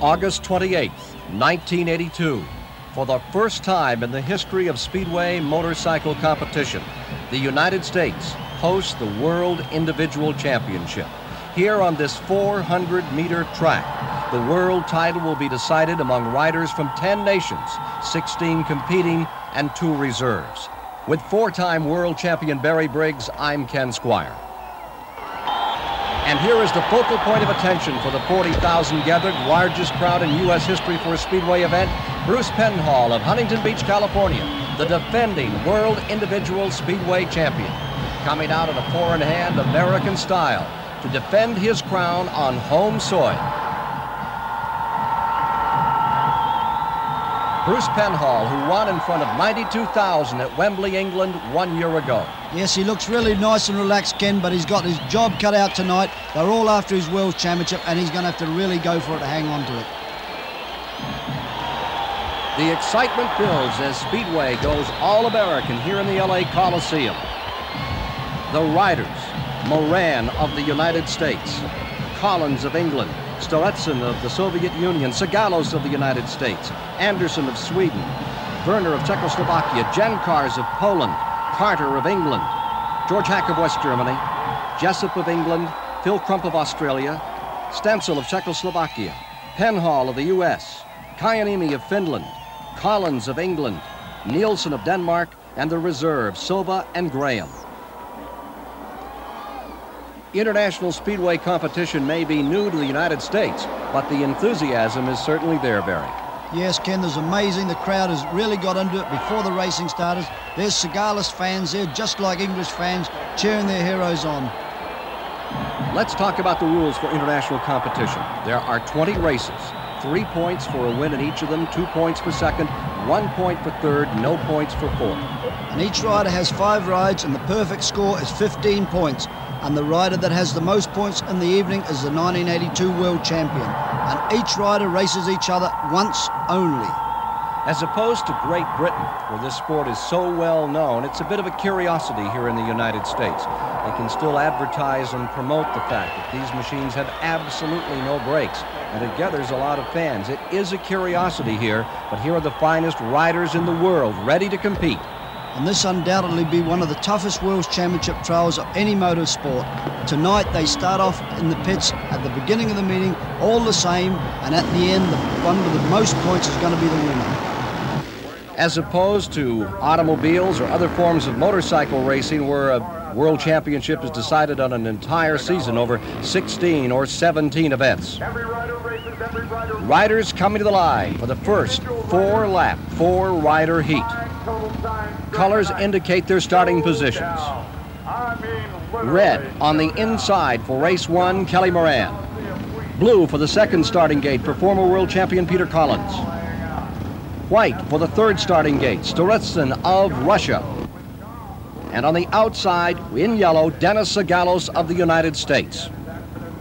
August 28th, 1982. For the first time in the history of Speedway motorcycle competition, the United States hosts the World Individual Championship. Here on this 400-meter track, the world title will be decided among riders from 10 nations, 16 competing and 2 reserves. With 4-time world champion Barry Briggs, I'm Ken Squire. And here is the focal point of attention for the 40,000 gathered, largest crowd in U.S. history for a Speedway event, Bruce Penhall of Huntington Beach, California, the defending World Individual Speedway champion, coming out in a four-in-hand American style to defend his crown on home soil. Bruce Penhall, who won in front of 92,000 at Wembley, England 1 year ago. Yes, he looks really nice and relaxed, Ken, but he's got his job cut out tonight. They're all after his World Championship, and he's going to have to really go for it to hang on to it. The excitement builds as Speedway goes all-American here in the LA Coliseum. The riders: Moran of the United States, Collins of England, Steletsson of the Soviet Union, Sagalos of the United States, Anderson of Sweden, Werner of Czechoslovakia, Jenkars of Poland, Carter of England, George Hack of West Germany, Jessup of England, Phil Crump of Australia, Stencil of Czechoslovakia, Penhall of the US, Kajaniemi of Finland, Collins of England, Nielsen of Denmark, and the reserve, Sova and Graham. International Speedway competition may be new to the United States, but the enthusiasm is certainly there, Barry. Yes, Ken, there's amazing. The crowd has really got into it before the racing started. There's Sagalis fans there, just like English fans, cheering their heroes on. Let's talk about the rules for international competition. There are 20 races, 3 points for a win in each of them, 2 points for second, 1 point for third, no points for fourth. And each rider has 5 rides, and the perfect score is 15 points. And the rider that has the most points in the evening is the 1982 world champion. And each rider races each other once only. As opposed to Great Britain, where this sport is so well known, it's a bit of a curiosity here in the United States. They can still advertise and promote the fact that these machines have absolutely no brakes, and it gathers a lot of fans. It is a curiosity here, but here are the finest riders in the world ready to compete. And this undoubtedly be one of the toughest World Championship trials of any motorsport. Tonight they start off in the pits at the beginning of the meeting, all the same, and at the end, the one with the most points is going to be the winner. As opposed to automobiles or other forms of motorcycle racing where a World Championship is decided on an entire season over 16 or 17 events. Riders coming to the line for the first 4-lap, 4-rider heat. Colors indicate their starting positions. Red on the inside for race 1, Kelly Moran. Blue for the second starting gate for former world champion Peter Collins. White for the third starting gate, Steletsson of Russia. And on the outside, in yellow, Dennis Sagalos of the United States.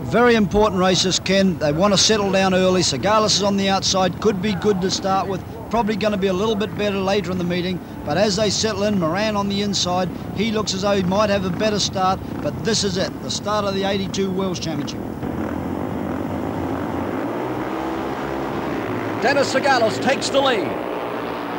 Very important races, Ken. They want to settle down early. Sagalos is on the outside, could be good to start with. Probably going to be a little bit better later in the meeting, but as they settle in, Moran on the inside, he looks as though he might have a better start, but this is it, the start of the 82 World Championship. Dennis Sagalos takes the lead.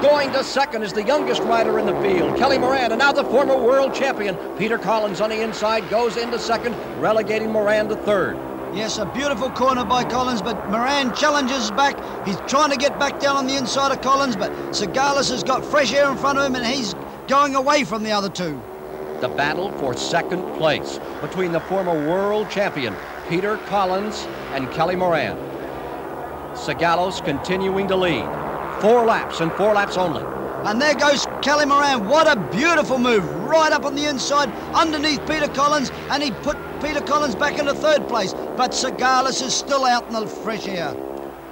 Going to second is the youngest rider in the field, Kelly Moran, and now the former world champion, Peter Collins on the inside, goes into second, relegating Moran to third. Yes, a beautiful corner by Collins, but Moran challenges back. He's trying to get back down on the inside of Collins, but Sagalis has got fresh air in front of him, and he's going away from the other two. The battle for second place between the former world champion, Peter Collins, and Kelly Moran. Sagalos continuing to lead. 4 laps and 4 laps only. And there goes Kelly Moran. What a beautiful move. Right up on the inside, underneath Peter Collins, and he put Peter Collins back into third place. But Sagalos is still out in the fresh air.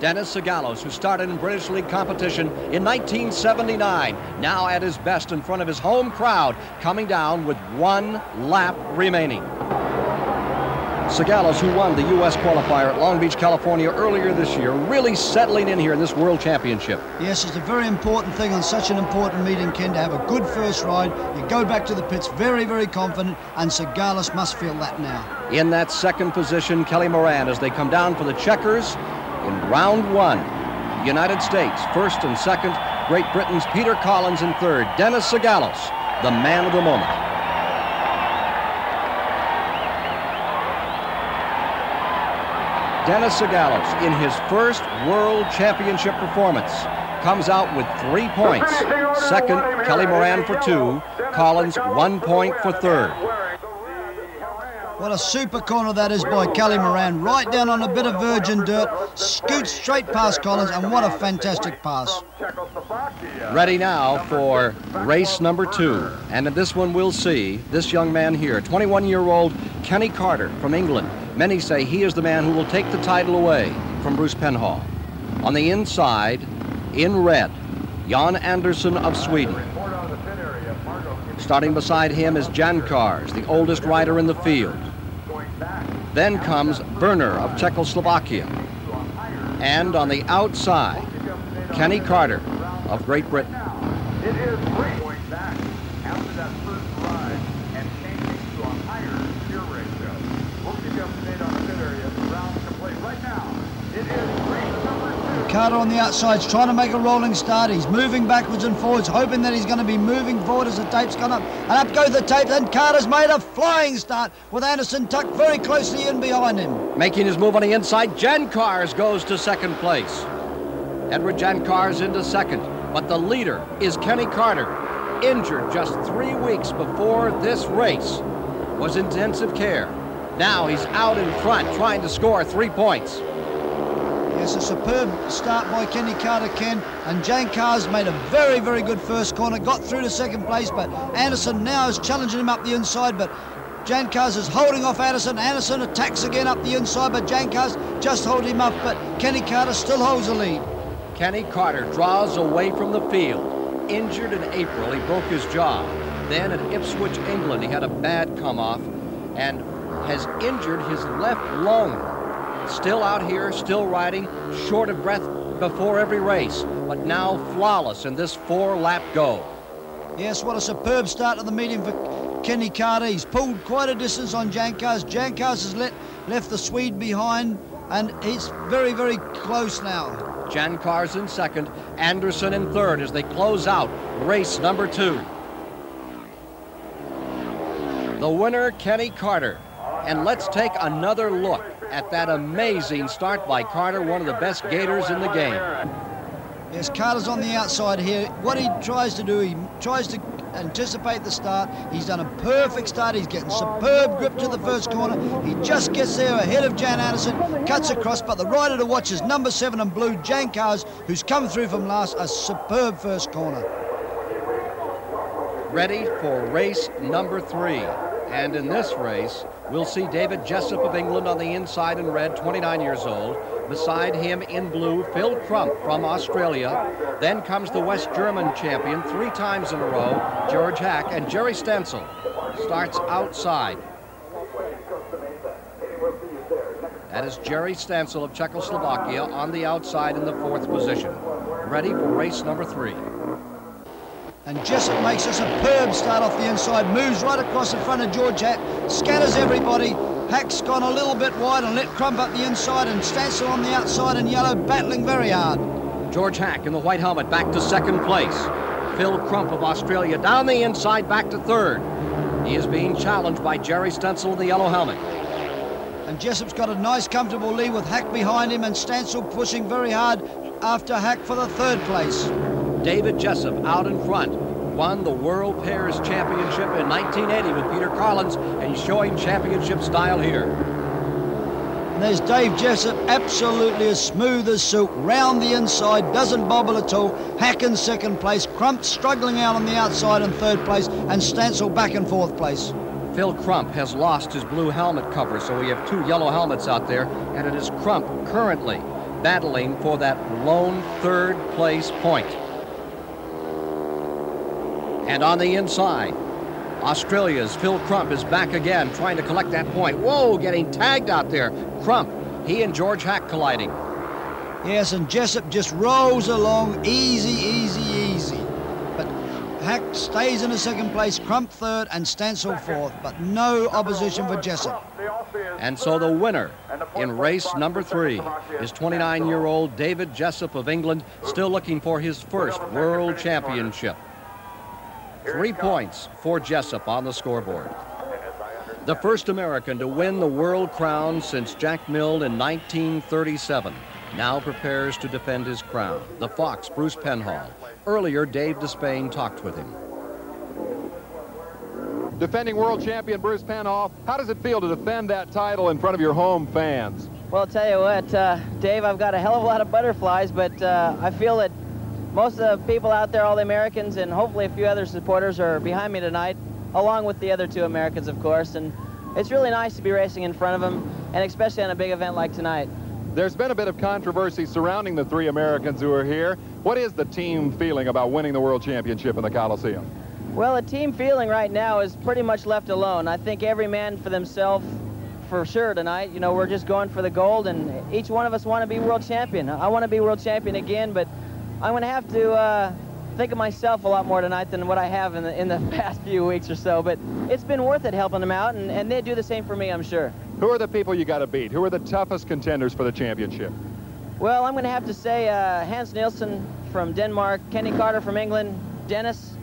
Dennis Sagalos, who started in British League competition in 1979, now at his best in front of his home crowd, coming down with 1 lap remaining. Sagalos, who won the U.S. qualifier at Long Beach, California earlier this year, really settling in here in this World Championship. Yes, it's a very important thing on such an important meeting, Ken, to have a good first ride. You go back to the pits very, very confident, and Sagalos must feel that now. In that second position, Kelly Moran, as they come down for the checkers, In round one, United States first and second, Great Britain's Peter Collins in third, Dennis Sigalos, the man of the moment. Dennis Sigalos, in his first World Championship performance, comes out with 3 points. Second, Kelly Moran for 2, Collins 1 point for third. What a super corner that is by Kelly Moran. Right down on a bit of virgin dirt, scoots straight past Collins, and what a fantastic pass. Ready now for race number 2. And in this one we'll see this young man here, 21-year-old Kenny Carter from England. Many say he is the man who will take the title away from Bruce Penhall. On the inside, in red, Jan Andersson of Sweden. Starting beside him is Jan Kars, the oldest rider in the field. Then comes Werner of Czechoslovakia. And on the outside, Kenny Carter of Great Britain. It is great going back after that first ride and changing to a higher gear ratio. We'll keep you up to date on the pit area. The round's complete right now. It is race number 2. Carter on the outside's trying to make a rolling start. He's moving backwards and forwards, hoping that he's going to be moving forward as the tape's gone up. And up goes the tape, and Carter's made a flying start with Andersson tucked very closely in behind him. Making his move on the inside, Jan Kars goes to second place. Edward Jan Kars into second, but the leader is Kenny Carter, injured just 3 weeks before this race, was intensive care. Now he's out in front trying to score 3 points. Yes, a superb start by Kenny Carter, Ken, and Jan Kars made a very, very good first corner, got through to second place, but Andersson now is challenging him up the inside, but Jan Kars is holding off Andersson. Andersson attacks again up the inside, but Jan Kars just holds him up, but Kenny Carter still holds the lead. Kenny Carter draws away from the field. Injured in April, he broke his jaw. Then at Ipswich, England, he had a bad come-off and has injured his left lung. Still out here, still riding, short of breath before every race, but now flawless in this 4-lap go. Yes, what a superb start to the meeting for Kenny Carter. He's pulled quite a distance on Jan Kars. Jan Kars has left the Swede behind, and he's very, very close now. Jan Kars in second, Andersson in third as they close out race number 2. The winner, Kenny Carter. And let's take another look at that amazing start by Carter, one of the best gators in the game. Yes, Carter's on the outside here. What he tries to do, he tries to anticipate the start. He's done a perfect start. He's getting superb grip to the first corner. He just gets there ahead of Jan Andersson, cuts across, but the rider to watch is number 7 in blue, Jan Kars, who's come through from last, a superb first corner. Ready for race number 3. And in this race, we'll see David Jessup of England on the inside in red, 29 years old. Beside him in blue, Phil Crump from Australia. Then comes the West German champion 3 times in a row, George Hack, and Jerry Stencil starts outside. That is Jerry Stencil of Czechoslovakia on the outside in the 4th position. Ready for race number 3. And Jessup makes a superb start off the inside, moves right across in front of George Hack, scatters everybody. Hack's gone a little bit wide and let Crump up the inside, and Stancil on the outside in yellow, battling very hard. George Hack in the white helmet back to second place. Phil Crump of Australia down the inside back to third. He is being challenged by Jerry Stencil in the yellow helmet. And Jessup's got a nice comfortable lead with Hack behind him, and Stancil pushing very hard after Hack for the 3rd place. David Jessup out in front, won the World Pairs Championship in 1980 with Peter Collins, and he's showing championship style here. And there's Dave Jessup, absolutely as smooth as silk, round the inside, doesn't bobble at all. Hack in 2nd place, Crump struggling out on the outside in 3rd place, and Stancil back in 4th place. Phil Crump has lost his blue helmet cover, so we have 2 yellow helmets out there, and it is Crump currently battling for that lone 3rd place point. And on the inside, Australia's Phil Crump is back again, trying to collect that point. Whoa, getting tagged out there. Crump, he and George Hack colliding. Yes, and Jessup just rolls along easy, easy, easy. But Hack stays in the second place, Crump third, and Stansel fourth, but no opposition for Jessup. And so the winner in race number 3 is 29-year-old David Jessup of England, still looking for his first world championship. 3 points for Jessup on the scoreboard. The first American to win the world crown since Jack Mill in 1937 now prepares to defend his crown. The Fox, Bruce Penhall. Earlier, Dave Despain talked with him. Defending world champion Bruce Penhall, how does it feel to defend that title in front of your home fans? Well, I'll tell you what, Dave, I've got a hell of a lot of butterflies, but I feel that most of the people out there, all the Americans, and hopefully a few other supporters are behind me tonight, along with the other 2 Americans, of course, and it's really nice to be racing in front of them, and especially on a big event like tonight. There's been a bit of controversy surrounding the 3 Americans who are here. What is the team feeling about winning the world championship in the Coliseum? Well, the team feeling right now is pretty much left alone. I think every man for themselves, for sure tonight. You know, we're just going for the gold, and each one of us want to be world champion. I want to be world champion again, but I'm going to have to think of myself a lot more tonight than what I have in the past few weeks or so. But it's been worth it helping them out, and they do the same for me, I'm sure. Who are the people you got to beat? Who are the toughest contenders for the championship? Well, I'm going to have to say Hans Nielsen from Denmark, Kenny Carter from England, Dennis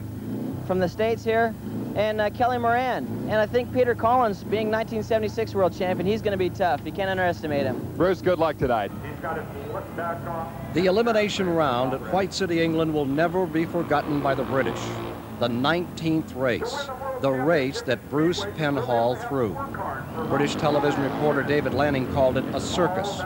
from the States here, and Kelly Moran. And I think Peter Collins, being 1976 world champion, he's going to be tough. You can't underestimate him. Bruce, good luck tonight. He's got his foot back on. The elimination round at White City, England will never be forgotten by the British. The 19th race, the race that Bruce Penhall threw. British television reporter David Lanning called it a circus.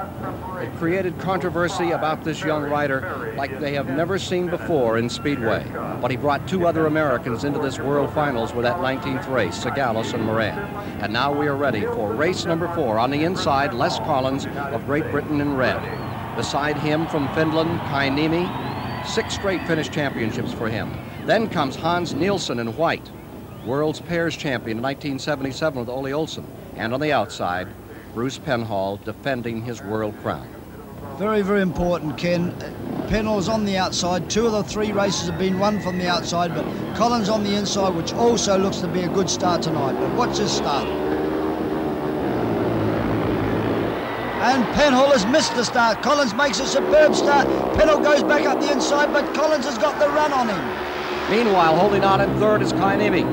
It created controversy about this young rider like they have never seen before in Speedway. But he brought 2 other Americans into this world finals with that 19th race, Sagalis and Moran. And now we are ready for race number 4. On the inside, Les Collins of Great Britain in red. Beside him from Finland, Kai Niemi. 6 straight Finnish championships for him. Then comes Hans Nielsen in white, world's pairs champion in 1977 with Ole Olsen. And on the outside, Bruce Penhall defending his world crown. Very, very important, Ken. Penhall's on the outside. 2 of the 3 races have been won from the outside, but Collins on the inside, which also looks to be a good start tonight. But watch his start. And Penhall has missed the start. Collins makes a superb start. Penhall goes back up the inside, but Collins has got the run on him. Meanwhile, holding on in third is Kai Niemi.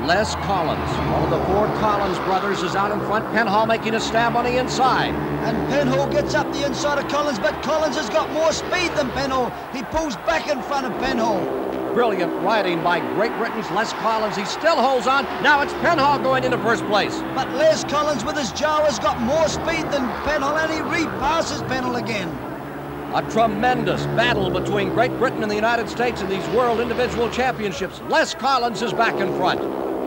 Les Collins, one of the 4 Collins brothers, is out in front. Penhall making a stab on the inside. And Penhall gets up the inside of Collins, but Collins has got more speed than Penhall. He pulls back in front of Penhall. Brilliant riding by Great Britain's Les Collins. He still holds on. Now it's Penhall going into first place. But Les Collins with his jaw has got more speed than Penhall, and he repasses Penhall again. A tremendous battle between Great Britain and the United States in these World Individual Championships. Les Collins is back in front.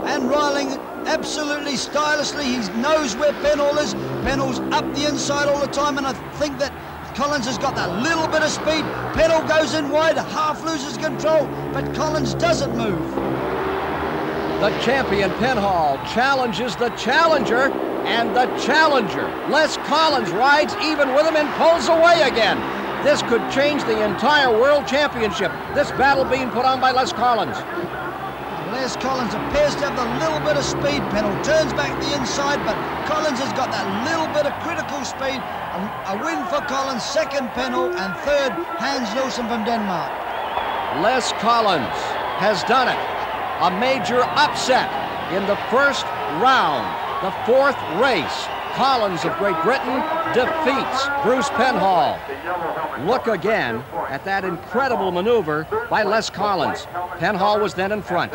And Riling absolutely stylishly, he knows where Penhall is. Penhall's up the inside all the time, and I think that Collins has got that little bit of speed. Penhall goes in wide, half loses control, but Collins doesn't move. The champion Penhall challenges the challenger, and the challenger, Les Collins, rides even with him and pulls away again. This could change the entire World Championship, this battle being put on by Les Collins. Les Collins appears to have a little bit of speed. Penhall turns back the inside, but Collins has got that little bit of critical speed. A win for Collins, second Penhall, and third Hans Nielsen from Denmark. Les Collins has done it. A major upset in the first round, the 4th race. Collins of Great Britain defeats Bruce Penhall. Look again at that incredible maneuver by Les Collins. Penhall was then in front.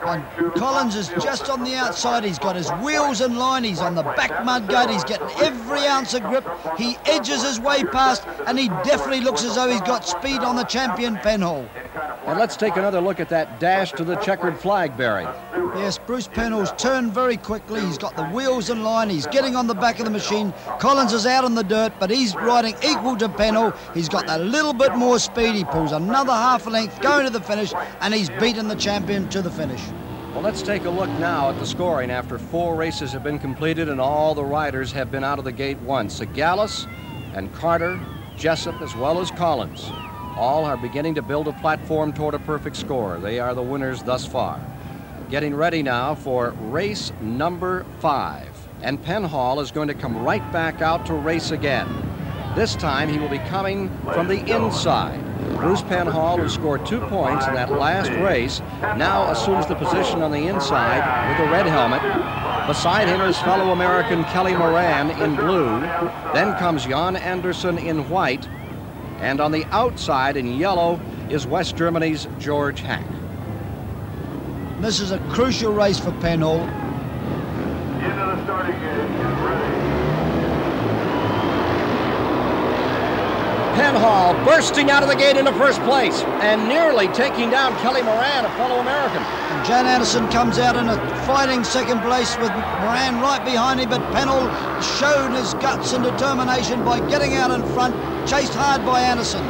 And Collins is just on the outside. He's got his wheels in line. He's on the back mudguard. He's getting every ounce of grip. He edges his way past, and he definitely looks as though he's got speed on the champion Penhall. And let's take another look at that dash to the checkered flag, Barry. Yes, Bruce Penhall's turned very quickly. He's got the wheels in line. He's getting on the back of the machine. Collins is out in the dirt, but he's riding equal to Penhall. He's got that little bit more speed. He pulls another half a length going to the finish, and he's beaten the champion to the finish. Well, let's take a look now at the scoring after 4 races have been completed and all the riders have been out of the gate once. Sagalis and Carter, Jessup, as well as Collins. All are beginning to build a platform toward a perfect score. They are the winners thus far. Getting ready now for race number 5. And Penhall is going to come right back out to race again. This time he will be coming from the inside. Bruce Penhall, who scored 2 points in that last race, now assumes the position on the inside with the red helmet. Beside him is fellow American Kelly Moran in blue. Then comes Jan Anderson in white. And on the outside in yellow is West Germany's George Hack. This is a crucial race for Penhall. Into the starting gate, get ready. Penhall bursting out of the gate into first place and nearly taking down Kelly Moran, a fellow American. And Jan Anderson comes out in a fighting second place with Moran right behind him, but Penhall showed his guts and determination by getting out in front, chased hard by Anderson.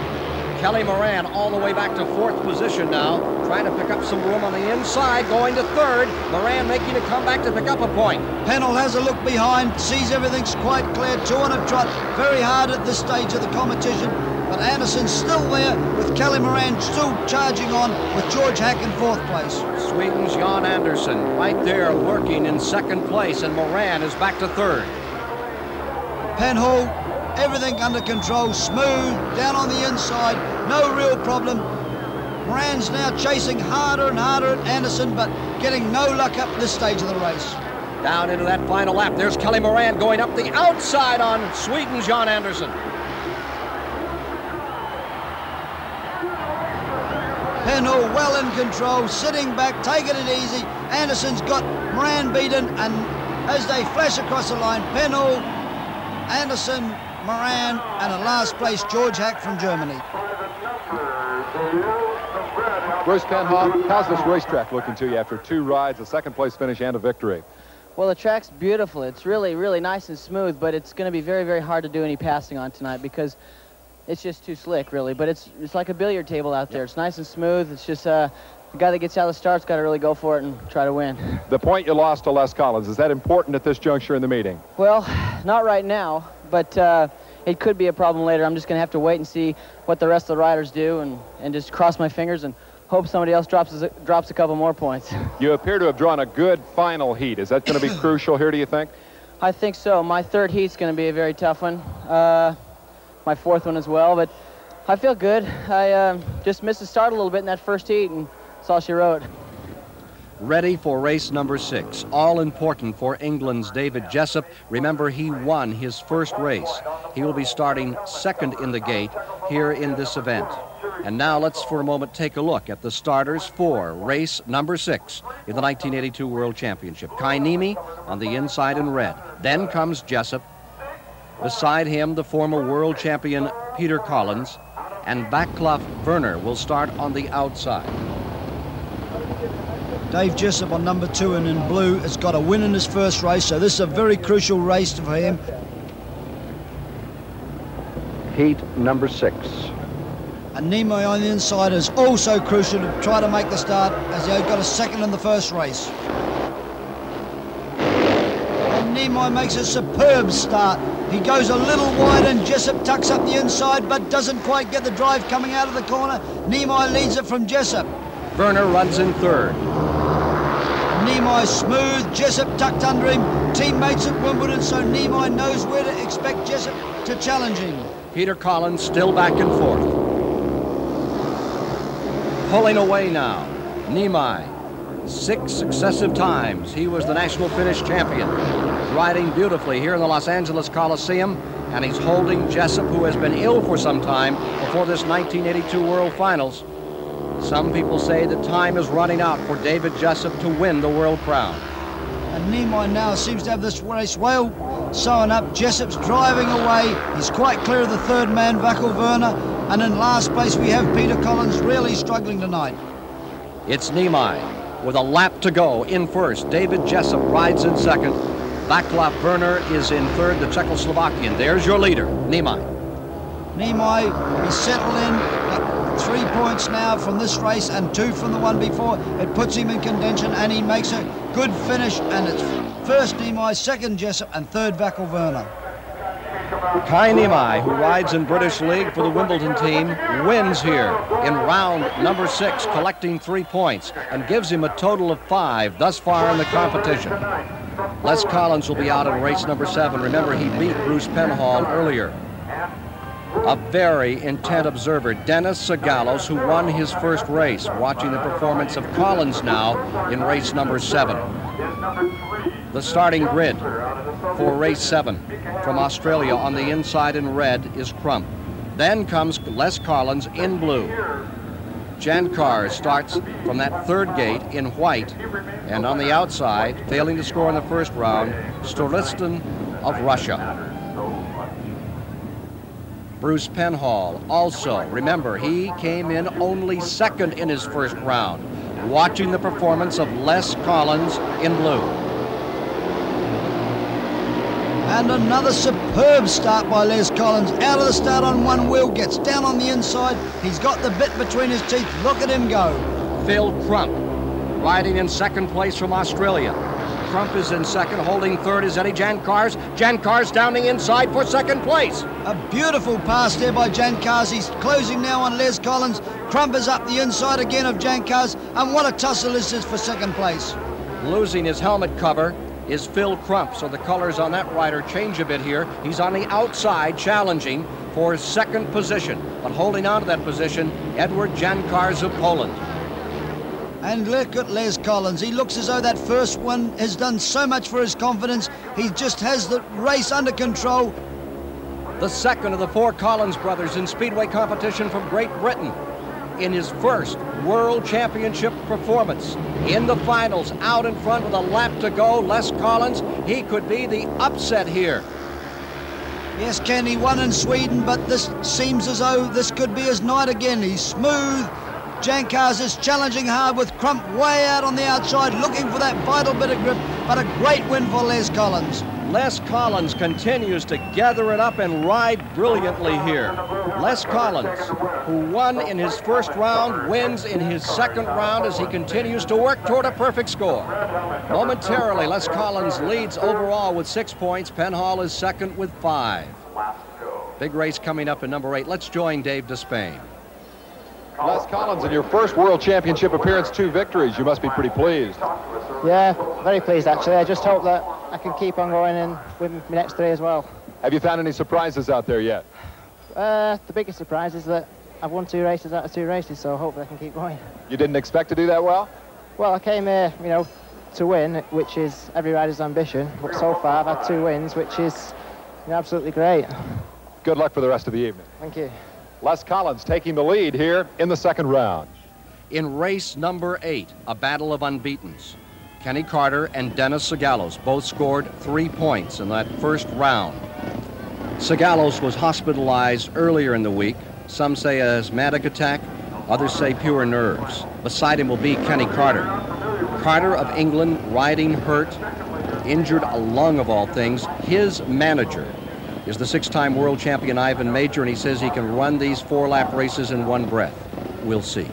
Kelly Moran all the way back to 4th position now, trying to pick up some room on the inside, going to 3rd. Moran making a comeback to pick up a point. Penhall has a look behind, sees everything's quite clear, 2 on a trot, very hard at this stage of the competition, but Anderson's still there with Kelly Moran still charging on with George Hack in 4th place. Sweden's Jan Anderson right there working in 2nd place, and Moran is back to 3rd. Penhall, everything under control, smooth, down on the inside, no real problem. Moran's now chasing harder and harder at Anderson, but getting no luck up this stage of the race. Down into that final lap, there's Kelly Moran going up the outside on Sweden's Jan Anderson. Penhall well in control, sitting back, taking it easy. Anderson's got Moran beaten, and as they flash across the line, Penhall, Anderson, Moran, and in last place, George Hack from Germany. Bruce Penhall, how's this racetrack looking to you after 2 rides, a 2nd place finish, and a victory? Well, the track's beautiful. It's really, really nice and smooth, but it's going to be very, very hard to do any passing on tonight because it's just too slick, really. But it's like a billiard table out there. It's nice and smooth. It's just the guy that gets out of the start's got to really go for it and try to win. The point you lost to Les Collins, is that important at this juncture in the meeting? Well, not right now, but it could be a problem later. I'm just going to have to wait and see what the rest of the riders do and just cross my fingers and hope somebody else drops a couple more points. You appear to have drawn a good final heat. Is that going to be crucial here, do you think? I think so. My 3rd heat's going to be a very tough one. My 4th one as well, but I feel good. I just missed the start a little bit in that 1st heat, and that's all she wrote. Ready for race number 6. All important for England's David Jessup. Remember, he won his 1st race. He will be starting 2nd in the gate here in this event. And now let's for a moment take a look at the starters for race number 6 in the 1982 World Championship. Kai Niemi on the inside in red. Then comes Jessup. Beside him, the former world champion Peter Collins, and Vaclav Werner will start on the outside. Dave Jessup on number 2 and in blue has got a win in his 1st race, so this is a very crucial race for him. Heat number 6. And Niemi on the inside is also crucial to try to make the start, as he got a 2nd in the 1st race. And Niemi makes a superb start. He goes a little wide and Jessup tucks up the inside but doesn't quite get the drive coming out of the corner. Niemi leads it from Jessup. Werner runs in 3rd. Niemi smooth, Jessup tucked under him. Teammates at Wimbledon, so Niemi knows where to expect Jessup to challenge him. Peter Collins still back in 4th. Pulling away now, Niemi. 6 successive times he was the national finish champion. Riding beautifully here in the Los Angeles Coliseum, and he's holding Jessup, who has been ill for some time before this 1982 World Finals. Some people say the time is running out for David Jessup to win the World Crown. And Niemi now seems to have this race well sewn up. Jessup's driving away. He's quite clear of the 3rd man, Vaclav Werner. And in last place we have Peter Collins, really struggling tonight. It's Niemi with a lap to go in 1st. David Jessup rides in 2nd. Vaclav Werner is in 3rd, the Czechoslovakian. There's your leader, Niemi. Niemi, he's settled in, got 3 points now from this race and 2 from the one before. It puts him in contention and he makes a good finish, and it's 1st Niemi, 2nd Jessup and 3rd Vaclav Werner. Kai Nimai, who rides in British League for the Wimbledon team, wins here in round number 6, collecting 3 points, and gives him a total of 5 thus far in the competition. Les Collins will be out in race number 7. Remember, he beat Bruce Penhall earlier. A very intent observer, Dennis Sagalos, who won his first race, watching the performance of Collins now in race number 7. The starting grid for race 7 from Australia on the inside in red is Crump. Then comes Les Collins in blue. Jan Carr starts from that third gate in white, and on the outside, failing to score in the first round, Stolistin of Russia. Bruce Penhall also, remember, he came in only second in his first round, watching the performance of Les Collins in blue. And another superb start by Les Collins. Out of the start on one wheel, gets down on the inside. He's got the bit between his teeth. Look at him go. Phil Crump, riding in second place from Australia. Crump is in second, holding third is Eddie Jan Kars. Jan Kars down the inside for second place. A beautiful pass there by Jan Kars. He's closing now on Les Collins. Crump is up the inside again of Jan Kars. And what a tussle this is for second place. Losing his helmet cover is Phil Crump, so the colors on that rider change a bit here. He's on the outside challenging for second position, but holding on to that position, Edward Jan Kars of Poland. And look at Les Collins. He looks as though that first one has done so much for his confidence. He just has the race under control. The second of the 4 Collins brothers in Speedway competition from Great Britain. In his first World Championship performance. In the finals, out in front with a lap to go, Les Collins, he could be the upset here. Yes, Ken, he won in Sweden, but this seems as though this could be his night again. He's smooth. Jan Kars is challenging hard with Crump way out on the outside, looking for that vital bit of grip, but a great win for Les Collins. Les Collins continues to gather it up and ride brilliantly here. Les Collins, who won in his first round, wins in his second round as he continues to work toward a perfect score. Momentarily, Les Collins leads overall with 6 points. Penhall is second with 5. Big race coming up in number 8. Let's join Dave Despain. Les Collins, in your first World Championship appearance, 2 victories. You must be pretty pleased. Yeah, very pleased actually. I just hope that I can keep on going and win my next 3 as well. Have you found any surprises out there yet? The biggest surprise is that I've won 2 races out of 2 races, so hopefully I can keep going. You didn't expect to do that well? Well, I came here, you know, to win, which is every rider's ambition. But so far, I've had 2 wins, which is absolutely great. Good luck for the rest of the evening. Thank you. Les Collins taking the lead here in the second round. In race number 8, a battle of unbeatens. Kenny Carter and Dennis Sagalos both scored 3 points in that first round. Sagalos was hospitalized earlier in the week. Some say a asthmatic attack, others say pure nerves. Beside him will be Kenny Carter. Carter of England, riding hurt, injured a lung of all things. His manager is the 6-time world champion Ivan Major, and he says he can run these 4-lap races in one breath. We'll see.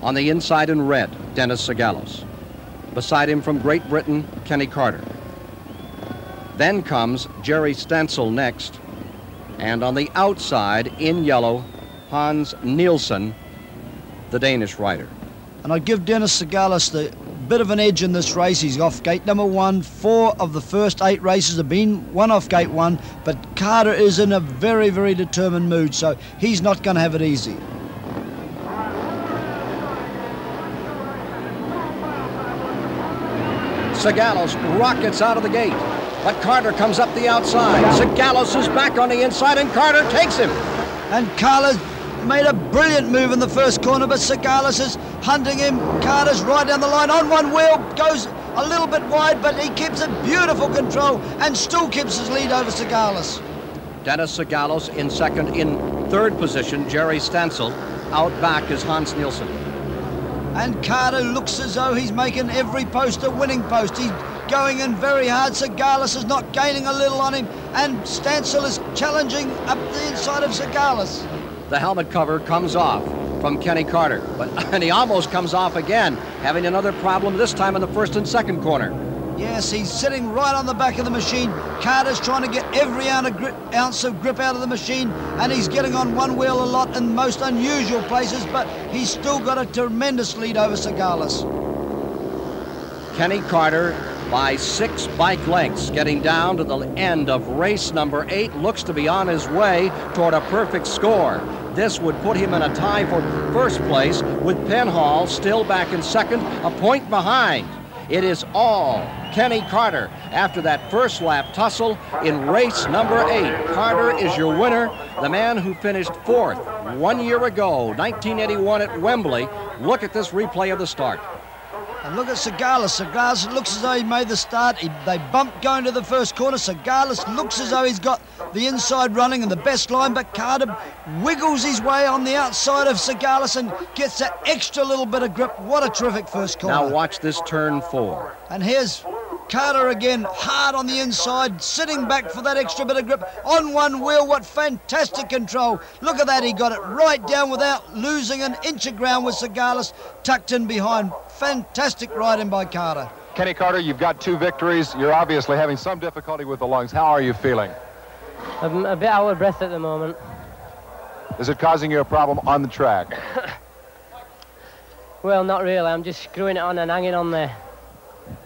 On the inside in red, Dennis Sagalos. Beside him from Great Britain, Kenny Carter. Then comes Jerry Stansel next. And on the outside in yellow, Hans Nielsen, the Danish rider. And I give Dennis Sagalos the bit of an edge in this race. He's off gate number 1. 4 of the first 8 races have been one off gate 1, but Carter is in a very, very determined mood, so he's not going to have it easy. Sagalos rockets out of the gate, but Carter comes up the outside. Sagalos is back on the inside, and Carter takes him. And Carter made a brilliant move in the first corner, but Sagalos is hunting him. Carter's right down the line on one wheel, goes a little bit wide, but he keeps a beautiful control and still keeps his lead over Sagalos. Dennis Sagalos in second. In third position, Jerry Stansel. Out back is Hans Nielsen. And Carter looks as though he's making every post a winning post. He's going in very hard. Sagalos is not gaining a little on him, and Stansel is challenging up the inside of Sagalos. The helmet cover comes off from Kenny Carter, and he almost comes off again, having another problem, this time in the first and second corner. Yes, he's sitting right on the back of the machine. Carter's trying to get every ounce of grip out of the machine, and he's getting on one wheel a lot in most unusual places, but he's still got a tremendous lead over Sagalis. Kenny Carter by 6 bike lengths, getting down to the end of race number 8, looks to be on his way toward a perfect score. This would put him in a tie for first place, with Penhall still back in second, a point behind. It is all Kenny Carter after that first lap tussle in race number 8. Carter is your winner, the man who finished 4th 1 year ago, 1981 at Wembley. Look at this replay of the start. And look at Sagalis. Sagalis looks as though he made the start. They bumped going to the first corner. Sagalis looks as though he's got the inside running and the best line, but Carter wiggles his way on the outside of Sagalis and gets that extra little bit of grip. What a terrific first corner. Now watch this turn 4. And here's Carter again, hard on the inside, sitting back for that extra bit of grip on one wheel. What fantastic control. Look at that, he got it right down without losing an inch of ground with Sagalis tucked in behind. Fantastic riding by Carter. Kenny Carter, you've got 2 victories. You're obviously having some difficulty with the lungs. How are you feeling? I'm a bit out of breath at the moment. Is it causing you a problem on the track? Well, not really. I'm just screwing it on and hanging on there.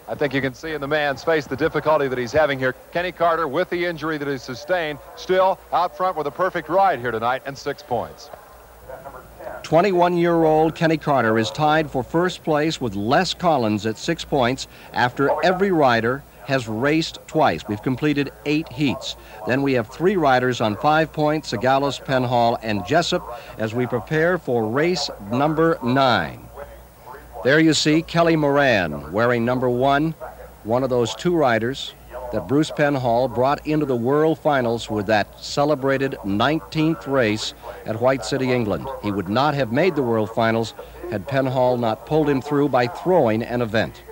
I think you can see in the man's face the difficulty that he's having here. Kenny Carter, with the injury that he sustained, still out front with a perfect ride here tonight and 6 points. 21-year-old Kenny Carter is tied for first place with Les Collins at 6 points after every rider has raced twice. We've completed 8 heats. Then we have 3 riders on 5 points, Sagalis, Penhall, and Jessup, as we prepare for race number 9. There you see Kelly Moran wearing number 1, one of those 2 riders that Bruce Penhall brought into the World Finals with that celebrated 19th race at White City, England. He would not have made the World Finals had Penhall not pulled him through by throwing an event.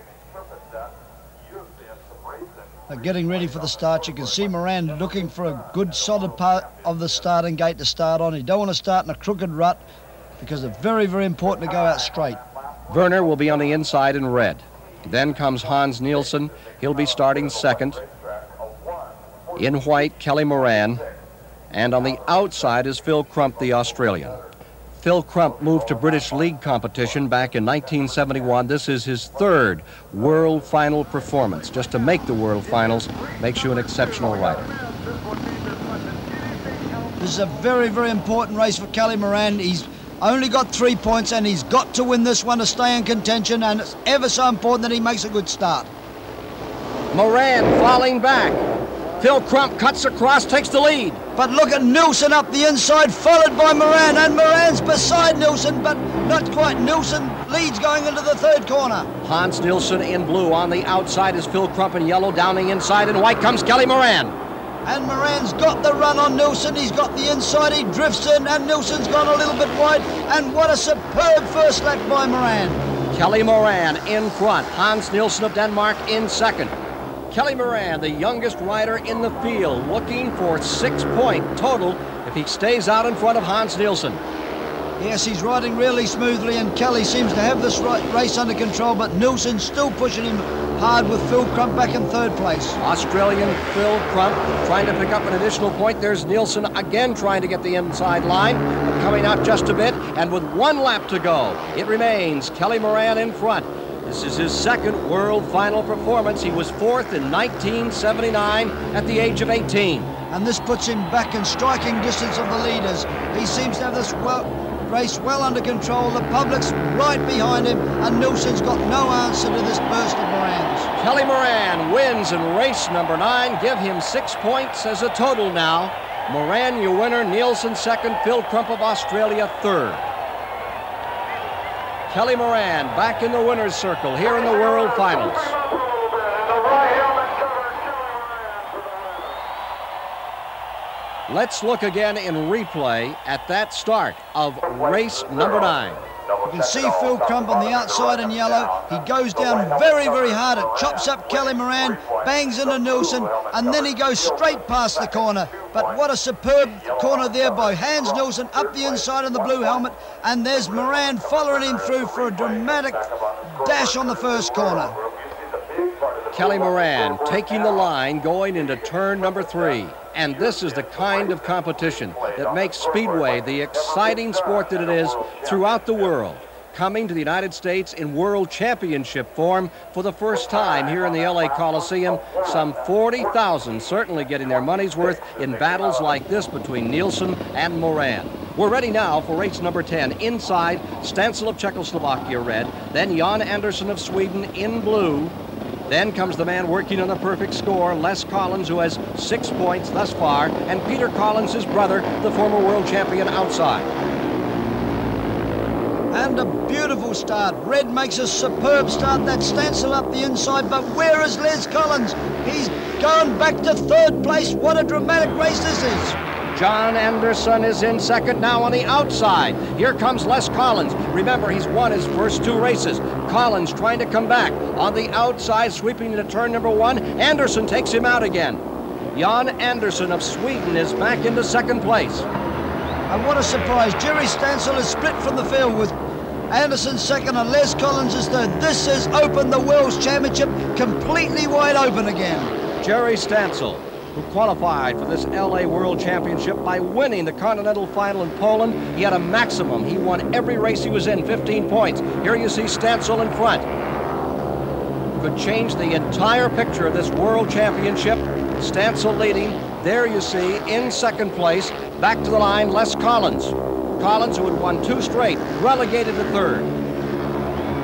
Getting ready for the start. You can see Moran looking for a good solid part of the starting gate to start on. You don't want to start in a crooked rut because it's very, very important to go out straight. Werner will be on the inside in red. Then comes Hans Nielsen. He'll be starting second. In white, Kelly Moran. And on the outside is Phil Crump, the Australian. Phil Crump moved to British League competition back in 1971. This is his 3rd World Final performance. Just to make the World Finals makes you an exceptional rider. This is a very, very important race for Kelly Moran. He's only got 3 points, and he's got to win this one to stay in contention, and it's ever so important that he makes a good start. Moran falling back. Phil Crump cuts across, takes the lead. But look at Nielsen up the inside, followed by Moran, and Moran's beside Nielsen, but not quite. Nielsen leads going into the 3rd corner. Hans Nielsen in blue. On the outside is Phil Crump in yellow. Down the inside in white comes Kelly Moran. And Moran's got the run on Nielsen. He's got the inside, he drifts in, and Nielsen's gone a little bit wide. And what a superb first lap by Moran. Kelly Moran in front. Hans Nielsen of Denmark in second. Kelly Moran, the youngest rider in the field, looking for 6 point total if he stays out in front of Hans Nielsen. Yes, he's riding really smoothly, and Kelly seems to have this race under control, but Nielsen's still pushing him hard with Phil Crump back in 3rd place. Australian Phil Crump trying to pick up an additional point. There's Nielsen again trying to get the inside line, but coming out just a bit, and with 1 lap to go, it remains Kelly Moran in front. This is his 2nd World Final performance. He was 4th in 1979 at the age of 18. And this puts him back in striking distance of the leaders. He seems to have this race well under control. The public's right behind him, and Nielsen's got no answer to this burst of Moran's. Kelly Moran wins in race number 9. Give him 6 points as a total now. Moran, your winner. Nielsen second. Phil Crump of Australia 3rd. Kelly Moran back in the winner's circle here in the World Finals. Let's look again in replay at that start of race number 9. You can see Phil Crump on the outside in yellow. He goes down very, very hard. It chops up Kelly Moran, bangs into Nielsen, and then he goes straight past the corner. But what a superb corner there by Hans Nielsen up the inside in the blue helmet, and there's Moran following him through for a dramatic dash on the first corner. Kelly Moran taking the line going into turn number 3. And this is the kind of competition that makes Speedway the exciting sport that it is throughout the world. Coming to the United States in World Championship form for the first time here in the LA Coliseum. Some 40,000 certainly getting their money's worth in battles like this between Nielsen and Moran. We're ready now for race number 10. Inside, Stansel of Czechoslovakia red, then Jan Andersson of Sweden in blue. Then comes the man working on the perfect score, Les Collins, who has 6 points thus far, and Peter Collins, his brother, the former world champion, outside. And a beautiful start. Red makes a superb start. That Stansel up the inside, but where is Les Collins? He's gone back to 3rd place. What a dramatic race this is. John Anderson is in second now on the outside. Here comes Les Collins. Remember, he's won his first 2 races. Collins trying to come back on the outside, sweeping into turn number 1. Anderson takes him out again. Jan Andersson of Sweden is back into 2nd place. And what a surprise. Jerry Stansel is split from the field with Anderson 2nd and Les Collins is 3rd. This has opened the World's Championship completely wide open again. Jerry Stansel, who qualified for this LA World Championship by winning the Continental Final in Poland. He had a maximum. He won every race he was in, 15 points. Here you see Stansel in front. Could change the entire picture of this World Championship. Stansel leading. There you see, in 2nd place, back to the line, Les Collins. Collins, who had won 2 straight, relegated to 3rd.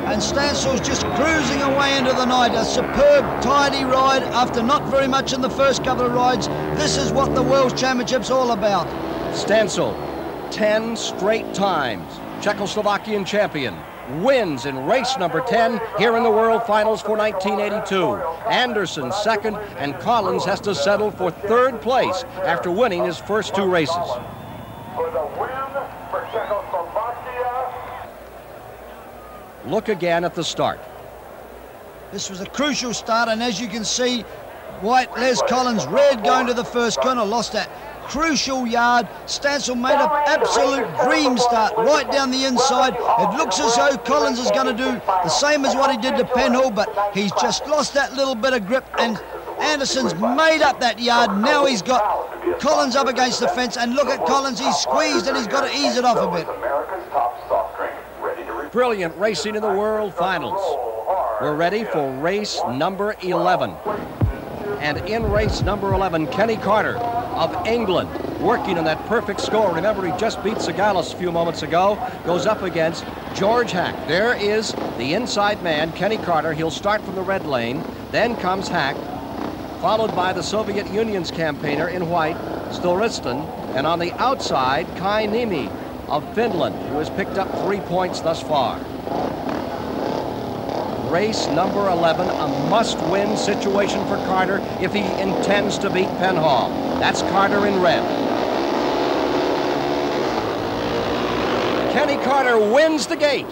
And Stansel's just cruising away into the night. A superb, tidy ride after not very much in the first couple of rides. This is what the World Championship's all about. Stansel, 10 straight times Czechoslovakian champion, wins in race number 10 here in the World Finals for 1982. Anderson 2nd, and Collins has to settle for 3rd place after winning his first 2 races. For the win for Czechoslovakia. Look again at the start. This was a crucial start, and as you can see, white Les Collins, red going to the first corner, lost that crucial yard. Stansel made an absolute dream start right down the inside. It looks as though Collins is going to do the same as what he did to Penhall, but he's just lost that little bit of grip, and Anderson's made up that yard. Now he's got Collins up against the fence, and look at Collins, he's squeezed and he's got to ease it off a bit. Brilliant racing in the World Finals. We're ready for race number 11. And in race number 11, Kenny Carter of England, working on that perfect score. Remember, he just beat Sagalis a few moments ago. Goes up against George Hack. There is the inside man, Kenny Carter. He'll start from the red lane. Then comes Hack, followed by the Soviet Union's campaigner in white, Storiston. And on the outside, Kai Niemi of Finland, who has picked up 3 points thus far. Race number 11, a must-win situation for Carter if he intends to beat Penhall. That's Carter in red. Kenny Carter wins the gate.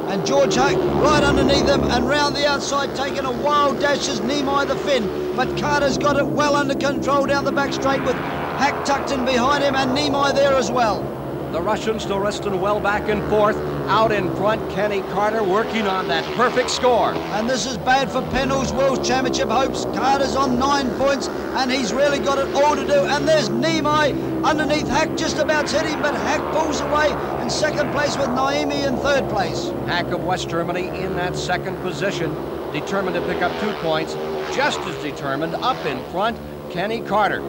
And George Hack right underneath him and round the outside, taking a wild dash as Niemi the Finn. But Carter's got it well under control down the back straight with Hack tucked in behind him and Niemi there as well. The Russian Storiston well back and forth. Out in front, Kenny Carter working on that perfect score. And this is bad for Penhall's World Championship hopes. Carter's on 9 points, and he's really got it all to do. And there's Niemi underneath Hack, just about hitting, but Hack pulls away in 2nd place with Niemi in 3rd place. Hack of West Germany in that 2nd position, determined to pick up 2 points. Just as determined, up in front, Kenny Carter.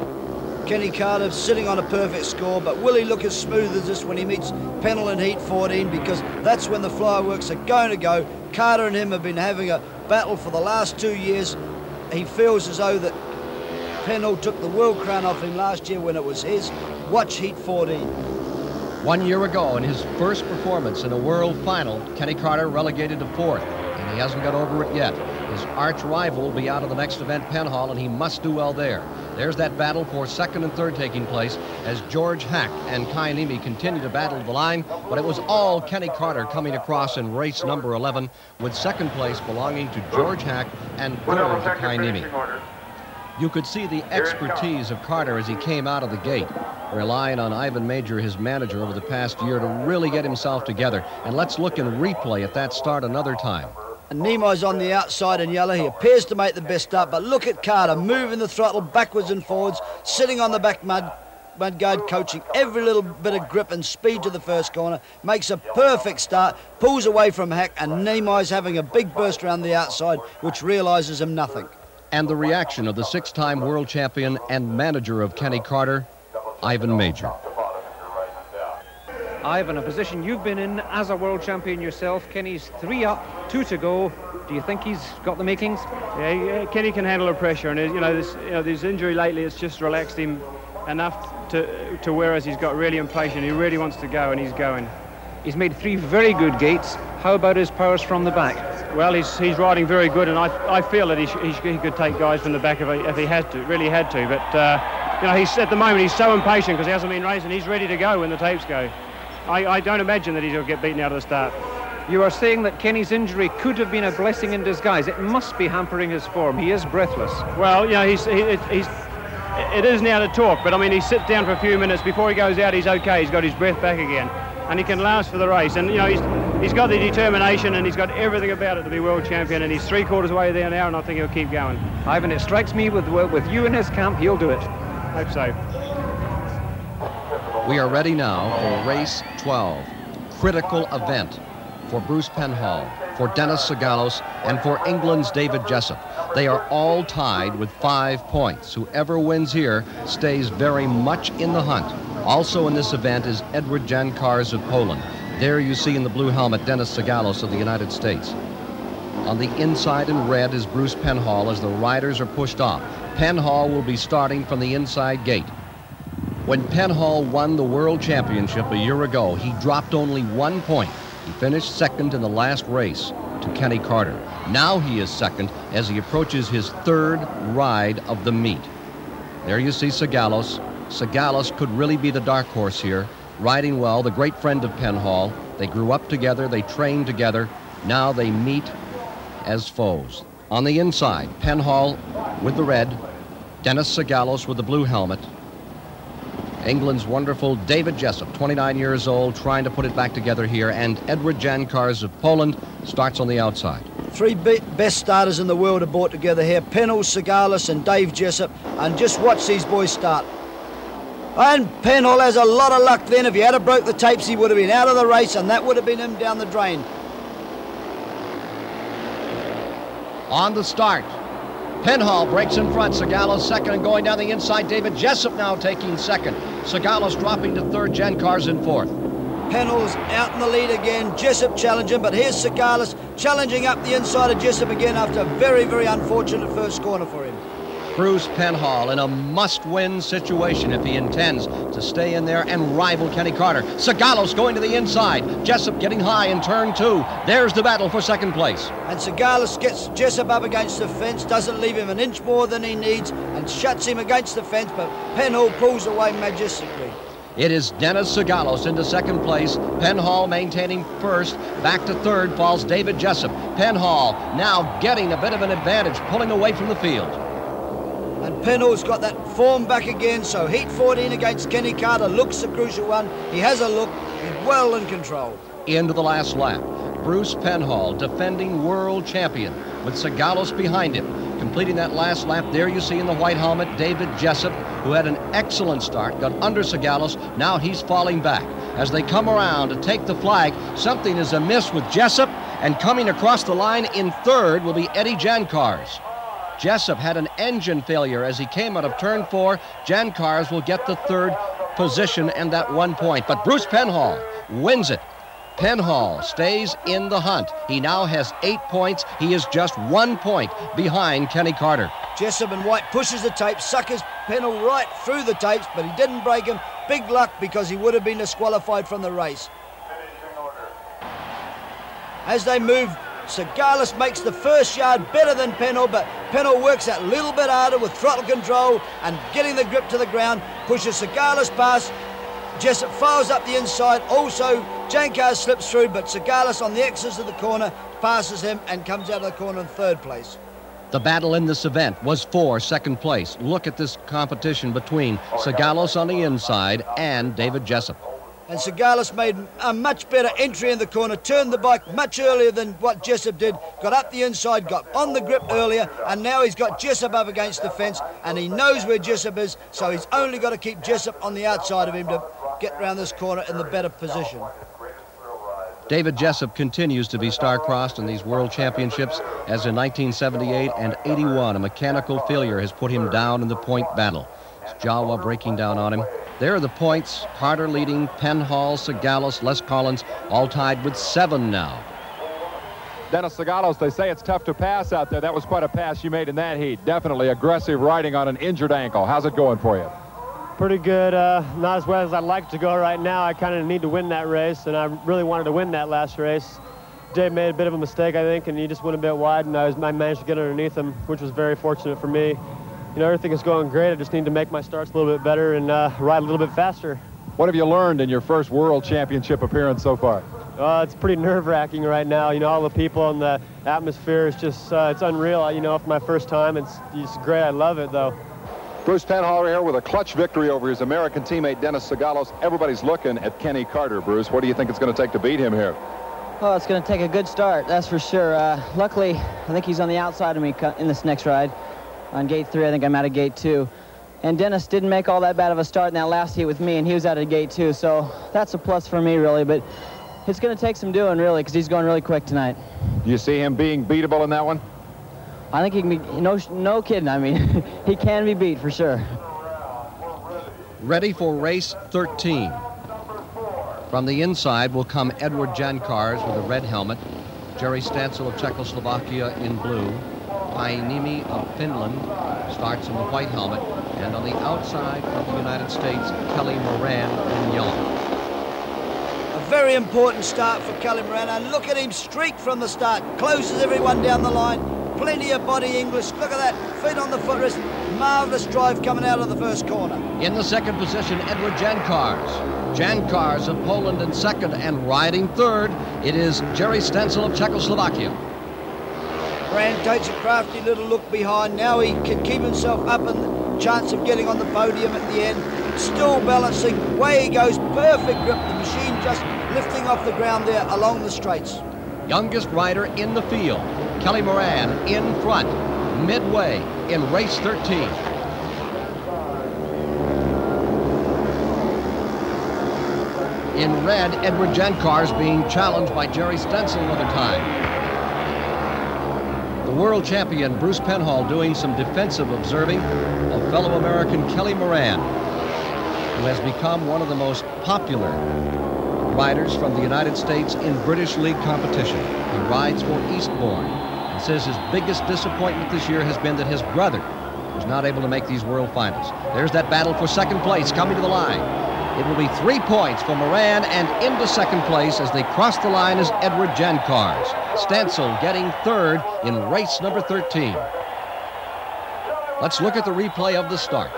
Kenny Carter sitting on a perfect score, but will he look as smooth as this when he meets Penhall in Heat 14? Because that's when the fireworks are going to go. Carter and him have been having a battle for the last 2 years. He feels as though that Penhall took the world crown off him last year when it was his. Watch Heat 14. 1 year ago, in his first performance in a world final, Kenny Carter relegated to 4th, and he hasn't got over it yet. His arch rival will be out of the next event, Penhall, and he must do well there. There's that battle for 2nd and 3rd taking place as George Hack and Kai Niemi continue to battle the line, but it was all Kenny Carter coming across in race number 11, with 2nd place belonging to George Hack and 3rd to Kai Niemi. You could see the expertise of Carter as he came out of the gate, relying on Ivan Major, his manager, over the past year to really get himself together. And let's look and replay at that start another time. And Nemai's on the outside in yellow. He appears to make the best start, but look at Carter moving the throttle backwards and forwards, sitting on the back mudguard, coaching every little bit of grip and speed to the first corner. Makes a perfect start, pulls away from Hack, and Nemai's having a big burst around the outside, which realises him nothing. And the reaction of the 6-time world champion and manager of Kenny Carter, Ivan Major. Ivan, a position you've been in as a world champion yourself. Kenny's 3 up, 2 to go. Do you think he's got the makings? Yeah, Kenny can handle the pressure, and this injury lately has just relaxed him enough to whereas he's got really impatient. He really wants to go, and he's going. He's made 3 very good gates. How about his powers from the back? Well, he's riding very good, and I feel that he could take guys from the back if he had to, really had to. But he's at the moment he's so impatient because he hasn't been racing. He's ready to go when the tapes go. I don't imagine that he'll get beaten out of the start. You are saying that Kenny's injury could have been a blessing in disguise. It must be hampering his form. He is breathless. Well, it is now to talk, but I mean, he sits down for a few minutes before he goes out. He's okay. He's got his breath back again, and he can last for the race. And he's got the determination, and he's got everything about it to be world champion. And he's 3/4 way there now, and I think he'll keep going. Ivan, it strikes me with you in his camp, he'll do it. Hope so. We are ready now for race 12. Critical event for Bruce Penhall, for Dennis Sagalos, and for England's David Jessup. They are all tied with 5 points. Whoever wins here stays very much in the hunt. Also in this event is Edward Jankars of Poland. There you see in the blue helmet Dennis Sagalos of the United States. On the inside in red is Bruce Penhall as the riders are pushed off. Penhall will be starting from the inside gate. When Penhall won the World Championship a year ago, he dropped only 1 point. He finished second in the last race to Kenny Carter. Now he is second as he approaches his 3rd ride of the meet. There you see Sagalos. Sagalos could really be the dark horse here, riding well, the great friend of Penhall. They grew up together, they trained together. Now they meet as foes. On the inside, Penhall with the red, Dennis Sagalos with the blue helmet. England's wonderful David Jessup, 29 years old, trying to put it back together here, and Edward Jankars of Poland starts on the outside. 3 best starters in the world are brought together here, Penhall, Sagalos and Dave Jessup, and just watch these boys start. And Penhall has a lot of luck then. If he had broke the tapes, he would have been out of the race, and that would have been him down the drain. On the start, Penhall breaks in front, Sagalos second, and going down the inside, David Jessup now taking second. Sagalos dropping to third, Jankars in fourth. Penhall's out in the lead again, Jessup challenging, but here's Sagalos challenging up the inside of Jessup again after a very, very unfortunate first corner for him. Bruce Penhall in a must-win situation if he intends to stay in there and rival Kenny Carter. Sagalos going to the inside. Jessup getting high in turn 2. There's the battle for second place. And Sagalos gets Jessup up against the fence, doesn't leave him an inch more than he needs, and shuts him against the fence, but Penhall pulls away majestically. It is Dennis Sagalos into second place. Penhall maintaining first. Back to third falls David Jessup. Penhall now getting a bit of an advantage, pulling away from the field. And Penhall's got that form back again, so heat 14 against Kenny Carter looks the crucial one. He has a look, he's well in control. Into the last lap. Bruce Penhall, defending world champion, with Sagalos behind him. Completing that last lap, there you see in the white helmet, David Jessup, who had an excellent start, got under Sagalos. Now he's falling back. As they come around to take the flag, something is amiss with Jessup, and coming across the line in third will be Eddie Jankars. Jessup had an engine failure as he came out of turn 4. Jankars will get the third position and that 1 point. But Bruce Penhall wins it. Penhall stays in the hunt. He now has 8 points. He is just 1 point behind Kenny Carter. Jessup in white pushes the tape, suckers Penhall right through the tapes, but he didn't break him. Big luck because he would have been disqualified from the race. As they move, Sagalos makes the first yard better than Penhall, but Penhall works that little bit harder with throttle control and getting the grip to the ground, pushes Sagalos past. Jessup files up the inside. Also, Jankars slips through, but Sagalos on the exits of the corner passes him and comes out of the corner in third place. The battle in this event was for second place. Look at this competition between Sagalos on the inside and David Jessup. and Segalis made a much better entry in the corner, turned the bike much earlier than what Jessup did, got up the inside, got on the grip earlier, and now he's got Jessup up against the fence, and he knows where Jessup is, so he's only got to keep Jessup on the outside of him to get round this corner in the better position. David Jessup continues to be star-crossed in these World Championships, as in 1978 and 81, a mechanical failure has put him down in the point battle. It's Jawa breaking down on him. There are the points. Carter leading, Penhall, Segalis, Les Collins, all tied with 7 now. Dennis Segalis, they say it's tough to pass out there. That was quite a pass you made in that heat. Definitely aggressive riding on an injured ankle. How's it going for you? Pretty good. Not as well as I'd like to go right now. I kind of need to win that race, and I really wanted to win that last race. Dave made a bit of a mistake, I think, and he just went a bit wide, and I managed to get underneath him, which was very fortunate for me. You know, everything is going great. I just need to make my starts a little bit better and ride a little bit faster. What have you learned in your first World Championship appearance so far? It's pretty nerve-wracking right now. You know, all the people and the atmosphere is just, it's unreal. You know, for my first time, it's great. I love it, though. Bruce Penhall here with a clutch victory over his American teammate Dennis Segalis. Everybody's looking at Kenny Carter, Bruce. What do you think it's going to take to beat him here? Oh, it's going to take a good start, that's for sure. Luckily, I think he's on the outside of me in this next ride. On gate 3, I think I'm out of gate 2. And Dennis didn't make all that bad of a start in that last heat with me, and he was out of gate 2, so that's a plus for me, really. But it's going to take some doing, really, because he's going really quick tonight. Do you see him being beatable in that one? I think he can be, no kidding, I mean, he can be beat for sure. Ready for race 13. From the inside will come Edward Jankars with a red helmet, Jerry Stancil of Czechoslovakia in blue, Painimi of Finland starts in the white helmet, and on the outside of the United States, Kelly Moran in yellow. A very important start for Kelly Moran, and look at him streak from the start, closes everyone down the line. Plenty of body English. Look at that. Feet on the footrest. Marvellous drive coming out of the first corner. In the second position, Edward Jankars. Jankars of Poland in second, and riding third, it is Jerry Stancil of Czechoslovakia. Moran takes a crafty little look behind. Now he can keep himself up and the chance of getting on the podium at the end. Still balancing. Way he goes. Perfect grip. The machine just lifting off the ground there along the straights. Youngest rider in the field, Kelly Moran in front, midway in race 13. In red, Edward Jankars being challenged by Jerry Stancil another time. The world champion, Bruce Penhall, doing some defensive observing of fellow American Kelly Moran, who has become one of the most popular riders from the United States in British League competition. He rides for Eastbourne and says his biggest disappointment this year has been that his brother was not able to make these world finals. There's that battle for second place coming to the line. It will be 3 points for Moran, and into second place as they cross the line is Edward Jankars. Stancil getting third in race number 13. Let's look at the replay of the start.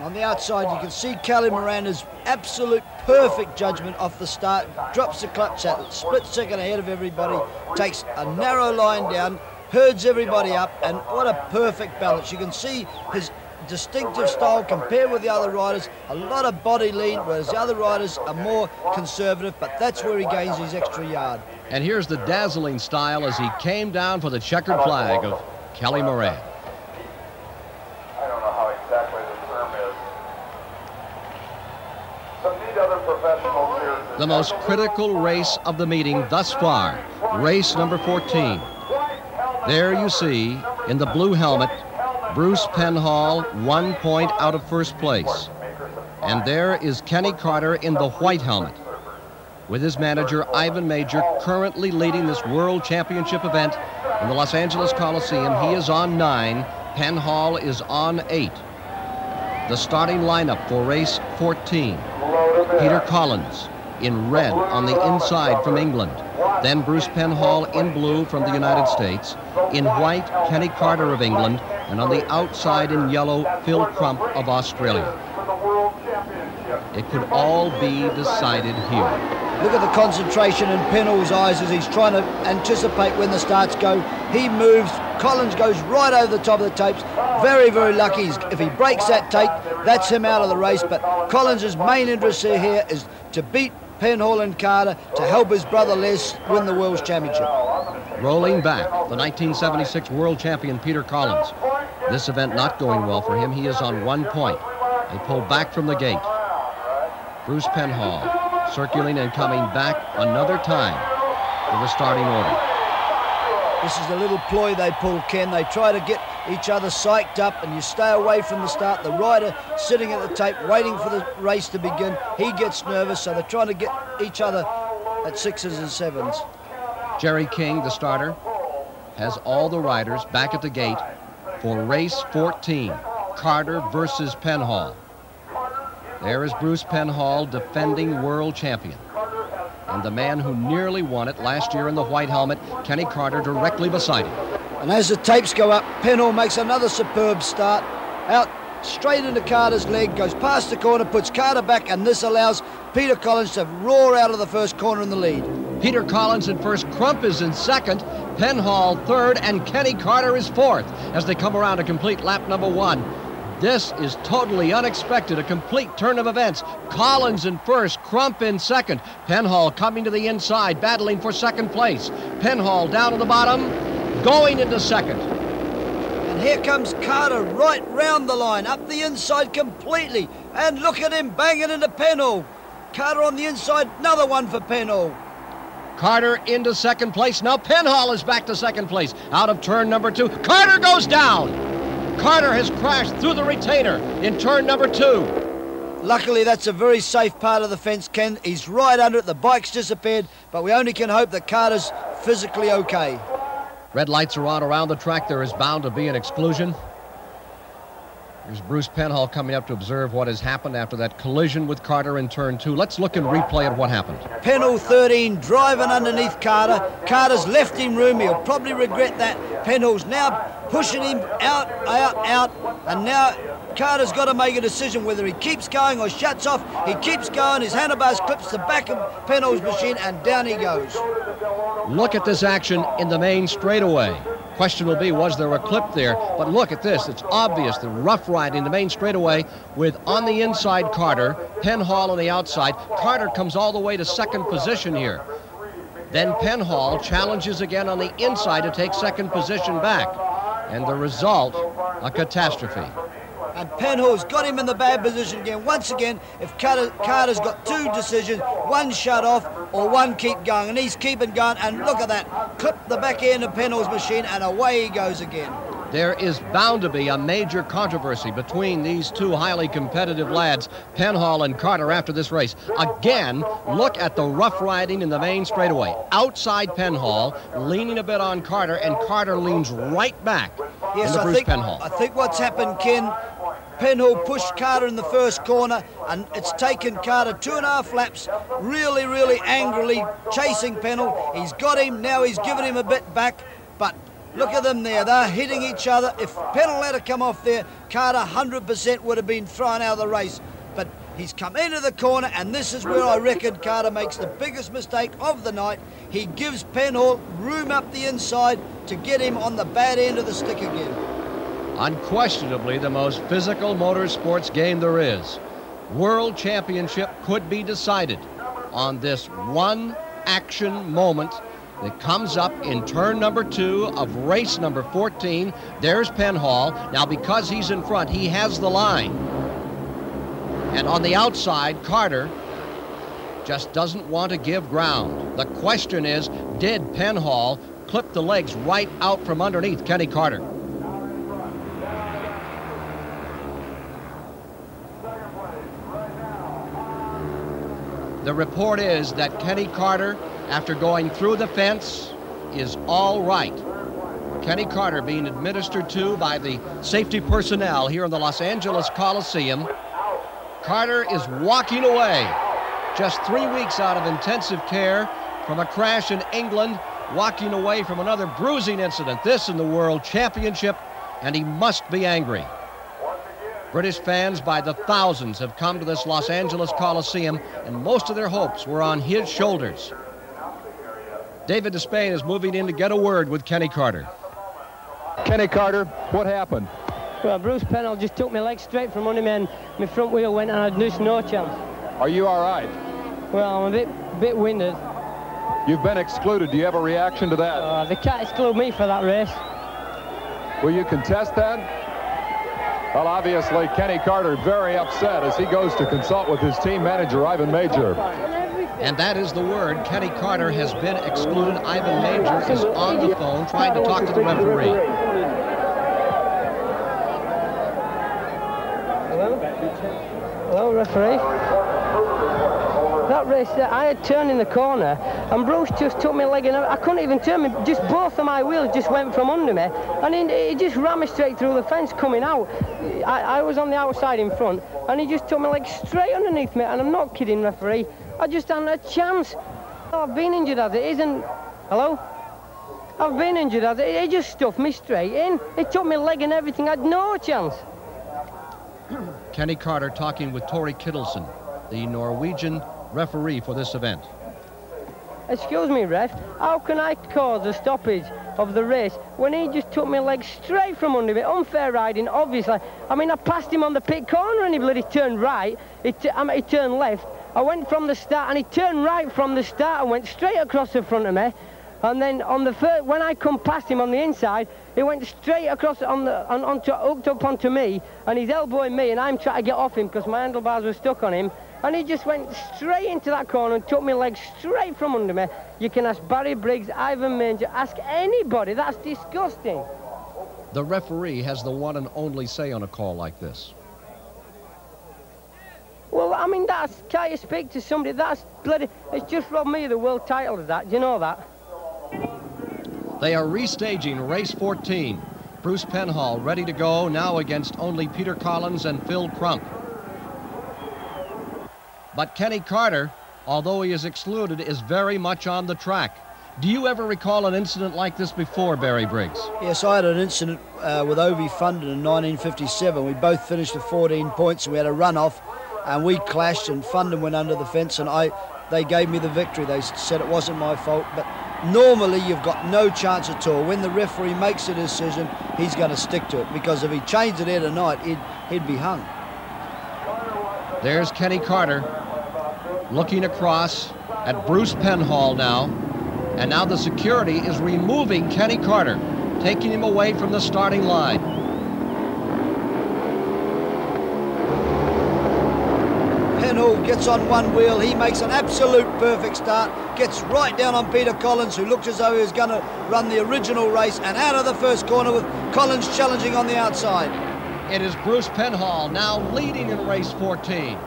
On the outside, you can see Kelly Moran's absolute perfect judgment off the start. Drops the clutch at split second ahead of everybody. Takes a narrow line down, herds everybody up, and what a perfect balance. You can see his distinctive style compared with the other riders. A lot of body lead, whereas the other riders are more conservative, but that's where he gains his extra yard. And here's the dazzling style as he came down for the checkered flag of Kelly Moran. I don't know how exactly the term is. Some neat other professionals here. The most critical race of the meeting thus far, race number 14. There you see, in the blue helmet, Bruce Penhall, 1 point out of first place. And there is Kenny Carter in the white helmet, with his manager, Ivan Major, currently leading this World Championship event in the Los Angeles Coliseum. He is on 9, Penhall is on 8. The starting lineup for race 14. Peter Collins in red on the inside from England. Then Bruce Penhall in blue from the United States. In white, Kenny Carter of England. And on the outside in yellow, Phil Crump of Australia. It could all be decided here. Look at the concentration in Penhall's eyes as he's trying to anticipate when the starts go. He moves, Collins goes right over the top of the tapes, very, very lucky. If he breaks that tape, that's him out of the race. But Collins' main interest here is to beat Penhall and Carter to help his brother Les win the World's Championship. Rolling back, the 1976 world champion Peter Collins. This event not going well for him. He is on 1 point. They pull back from the gate. Bruce Penhall circling and coming back another time to the starting order. This is a little ploy they pull, Ken. They try to get each other psyched up, and you stay away from the start. The rider sitting at the tape waiting for the race to begin. He gets nervous, so they're trying to get each other at 6s and 7s. Jerry King, the starter, has all the riders back at the gate for race 14, Carter versus Penhall. There is Bruce Penhall, defending world champion. And the man who nearly won it last year in the white helmet, Kenny Carter, directly beside him. And as the tapes go up, Penhall makes another superb start. Out straight into Carter's leg, goes past the corner, puts Carter back, and this allows Peter Collins to roar out of the first corner in the lead. Peter Collins in first, Crump is in second, Penhall third, and Kenny Carter is fourth as they come around to complete lap number 1. This is totally unexpected, a complete turn of events. Collins in first, Crump in second, Penhall coming to the inside, battling for second place. Penhall down to the bottom, going into second. And here comes Carter right round the line, up the inside completely. And look at him banging into Penhall. Carter on the inside, another one for Penhall. Carter into second place. Now Penhall is back to second place. Out of turn number 2. Carter goes down. Carter has crashed through the retainer in turn number 2. Luckily, that's a very safe part of the fence, Ken. He's right under it. The bike's disappeared, but we only can hope that Carter's physically okay. Red lights are on around the track. There is bound to be an exclusion. Here's Bruce Penhall coming up to observe what has happened after that collision with Carter in turn 2. Let's look and replay at what happened. Penhall 13 driving underneath Carter. Carter's left him room. He'll probably regret that. Penhall's now pushing him out, and now Carter's got to make a decision whether he keeps going or shuts off. He keeps going. His handlebars clips the back of Penhall's machine, and down he goes. Look at this action in the main straightaway. Question will be, was there a clip there? But look at this. It's obvious the rough ride in the main straightaway with on the inside Carter, Penhall on the outside. Carter comes all the way to second position here. Then Penhall challenges again on the inside to take second position back. And the result, a catastrophe. And Penhall's got him in the bad position again. Once again, if Carter's got two decisions, one shut off or one keep going, and he's keeping going, and look at that. Clip the back end of Penhall's machine, and away he goes again. There is bound to be a major controversy between these two highly competitive lads, Penhall and Carter, after this race. Again, look at the rough riding in the main straightaway. Outside Penhall, leaning a bit on Carter, and Carter leans right back into Bruce Penhall. I think what's happened, Ken, Penhall pushed Carter in the first corner, and it's taken Carter 2.5 laps, really, really angrily chasing Penhall. He's got him, now he's given him a bit back, but look at them there, they're hitting each other. If Penhall had to come off there, Carter 100% would have been thrown out of the race. But he's come into the corner, and this is where I reckon Carter makes the biggest mistake of the night. He gives Penhall room up the inside to get him on the bad end of the stick again. Unquestionably the most physical motorsports game there is. World Championship could be decided on this one action moment that comes up in turn number 2 of race number 14. There's Penhall. Now, because he's in front, he has the line. And on the outside, Carter just doesn't want to give ground. The question is, did Penhall clip the legs right out from underneath Kenny Carter? The report is that Kenny Carter, after going through the fence, is all right. Kenny Carter being administered to by the safety personnel here in the Los Angeles Coliseum. Carter is walking away. Just 3 weeks out of intensive care from a crash in England, walking away from another bruising incident. This in the World Championship, and he must be angry. British fans by the thousands have come to this Los Angeles Coliseum, and most of their hopes were on his shoulders. David Despain is moving in to get a word with Kenny Carter. Kenny Carter, what happened? Well, Bruce Penhall just took my leg straight from under me and my front wheel went and I had just no chance. Are you all right? Well, I'm a bit winded. You've been excluded. Do you have a reaction to that? They can't exclude me for that race. Will you contest that? Well, obviously, Kenny Carter very upset as he goes to consult with his team manager, Ivan Major. And that is the word. Kenny Carter has been excluded. Ivan Major is on the phone trying to talk to the referee. Hello, referee. That race, I had turned in the corner, and Bruce just took my leg, and I couldn't even turn. Just both of my wheels just went from under me, and he just ran me straight through the fence coming out. I was on the outside in front, and he just took my leg straight underneath me, and I'm not kidding, referee. I just hadn't a chance. I've been injured as it isn't. Hello? I've been injured as it. He just stuffed me straight in. He took my leg and everything. I had no chance. Kenny Carter talking with Tori Kittleson, the Norwegian referee for this event. Excuse me, ref, how can I cause a stoppage of the race when he just took my leg straight from under me? Unfair riding, obviously. I mean, I passed him on the pit corner and he bloody turned right. He turned left. I went from the start and he turned right from the start and went straight across the front of me. And then on the first, when I come past him on the inside, he went straight across hooked up onto me, and he's elbowing me, and I'm trying to get off him because my handlebars were stuck on him. And he just went straight into that corner and took my leg straight from under me. You can ask Barry Briggs, Ivan Major, ask anybody. That's disgusting. The referee has the one and only say on a call like this. Well, I mean, can't you speak to somebody? That's bloody, it's just robbed me of the world title of that. Do you know that? They are restaging race 14. Bruce Penhall ready to go now against only Peter Collins and Phil Crump. But Kenny Carter, although he is excluded, is very much on the track. Do you ever recall an incident like this before, Barry Briggs? Yes, I had an incident with Ovi Fundin in 1957. We both finished with 14 points and we had a runoff and we clashed and Fundin went under the fence and they gave me the victory. They said it wasn't my fault, but normally you've got no chance at all. When the referee makes a decision, he's going to stick to it, because if he changed it here tonight, he'd be hung. There's Kenny Carter looking across at Bruce Penhall now, and now the security is removing Kenny Carter, taking him away from the starting line. Penhall gets on one wheel, he makes an absolute perfect start, gets right down on Peter Collins, who looked as though he was going to run the original race, and out of the first corner with Collins challenging on the outside. It is Bruce Penhall now leading in race 14.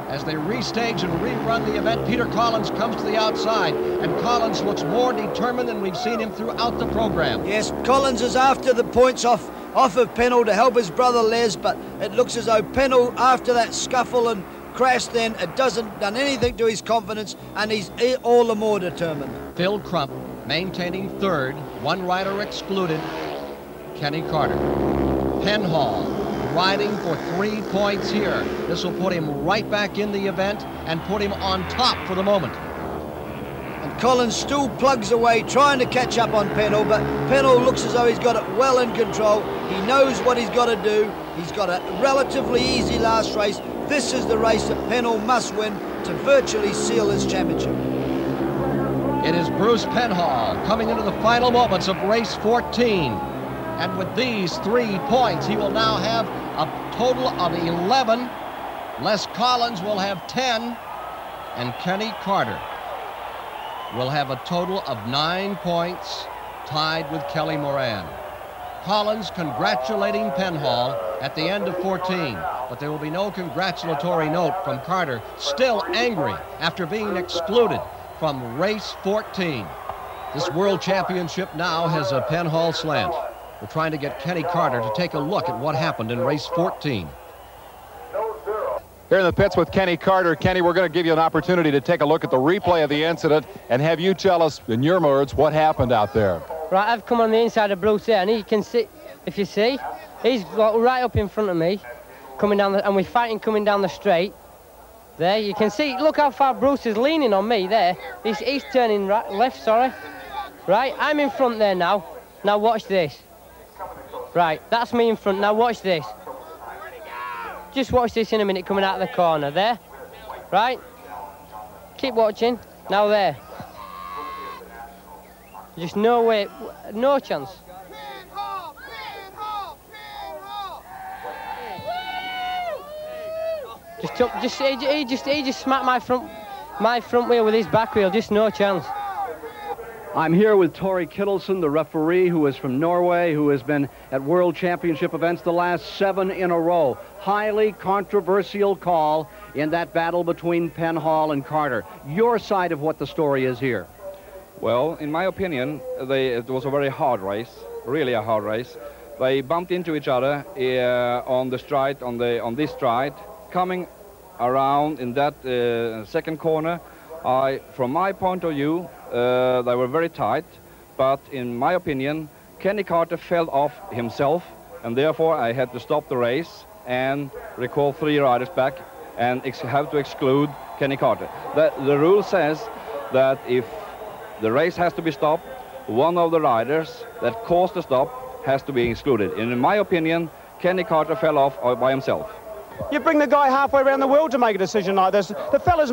As they restage and rerun the event, Peter Collins comes to the outside, and Collins looks more determined than we've seen him throughout the program. Yes, Collins is after the points off of Penhall to help his brother Les, but it looks as though Penhall, after that scuffle and crash then, it hasn't done anything to his confidence, and he's all the more determined. Phil Crump maintaining third, one rider excluded, Kenny Carter. Penhall riding for 3 points here. This will put him right back in the event and put him on top for the moment. And Collins still plugs away, trying to catch up on Penhall, but Penhall looks as though he's got it well in control. He knows what he's got to do. He's got a relatively easy last race. This is the race that Penhall must win to virtually seal his championship. It is Bruce Penhall coming into the final moments of race 14. And with these 3 points, he will now have a total of 11. Les Collins will have 10. And Kenny Carter will have a total of 9 points, tied with Kelly Moran. Collins congratulating Penhall at the end of 14, but there will be no congratulatory note from Carter, still angry after being excluded from race 14. This World Championship now has a Penhall slant. We're trying to get Kenny Carter to take a look at what happened in race 14. Here in the pits with Kenny Carter. Kenny, we're going to give you an opportunity to take a look at the replay of the incident and have you tell us, in your words, what happened out there. Right, I've come on the inside of Bruce there, and he can see, if you see, he's got right up in front of me, coming down and we're fighting coming down the straight. There, you can see, look how far Bruce is leaning on me there. He's turning right, left, sorry. Right, I'm in front there now. Now watch this. Right, that's me in front. Now watch this. Just watch this in a minute coming out of the corner. There. Right. Keep watching. Now there. Just no way, no chance. He just smacked my front wheel with his back wheel. Just no chance. I'm here with Tori Kittleson, the referee, who is from Norway, who has been at World Championship events the last 7 in a row. Highly controversial call in that battle between Penhall and Carter. Your side of what the story is here. Well, in my opinion, it was a very hard race, really a hard race. They bumped into each other on the stride, on this stride, coming around in that second corner. From my point of view, they were very tight, but in my opinion, Kenny Carter fell off himself, and therefore I had to stop the race and recall 3 riders back and have to exclude Kenny Carter. The rule says that if the race has to be stopped, one of the riders that caused the stop has to be excluded. And in my opinion, Kenny Carter fell off by himself. You bring the guy halfway around the world to make a decision like this. The fellas,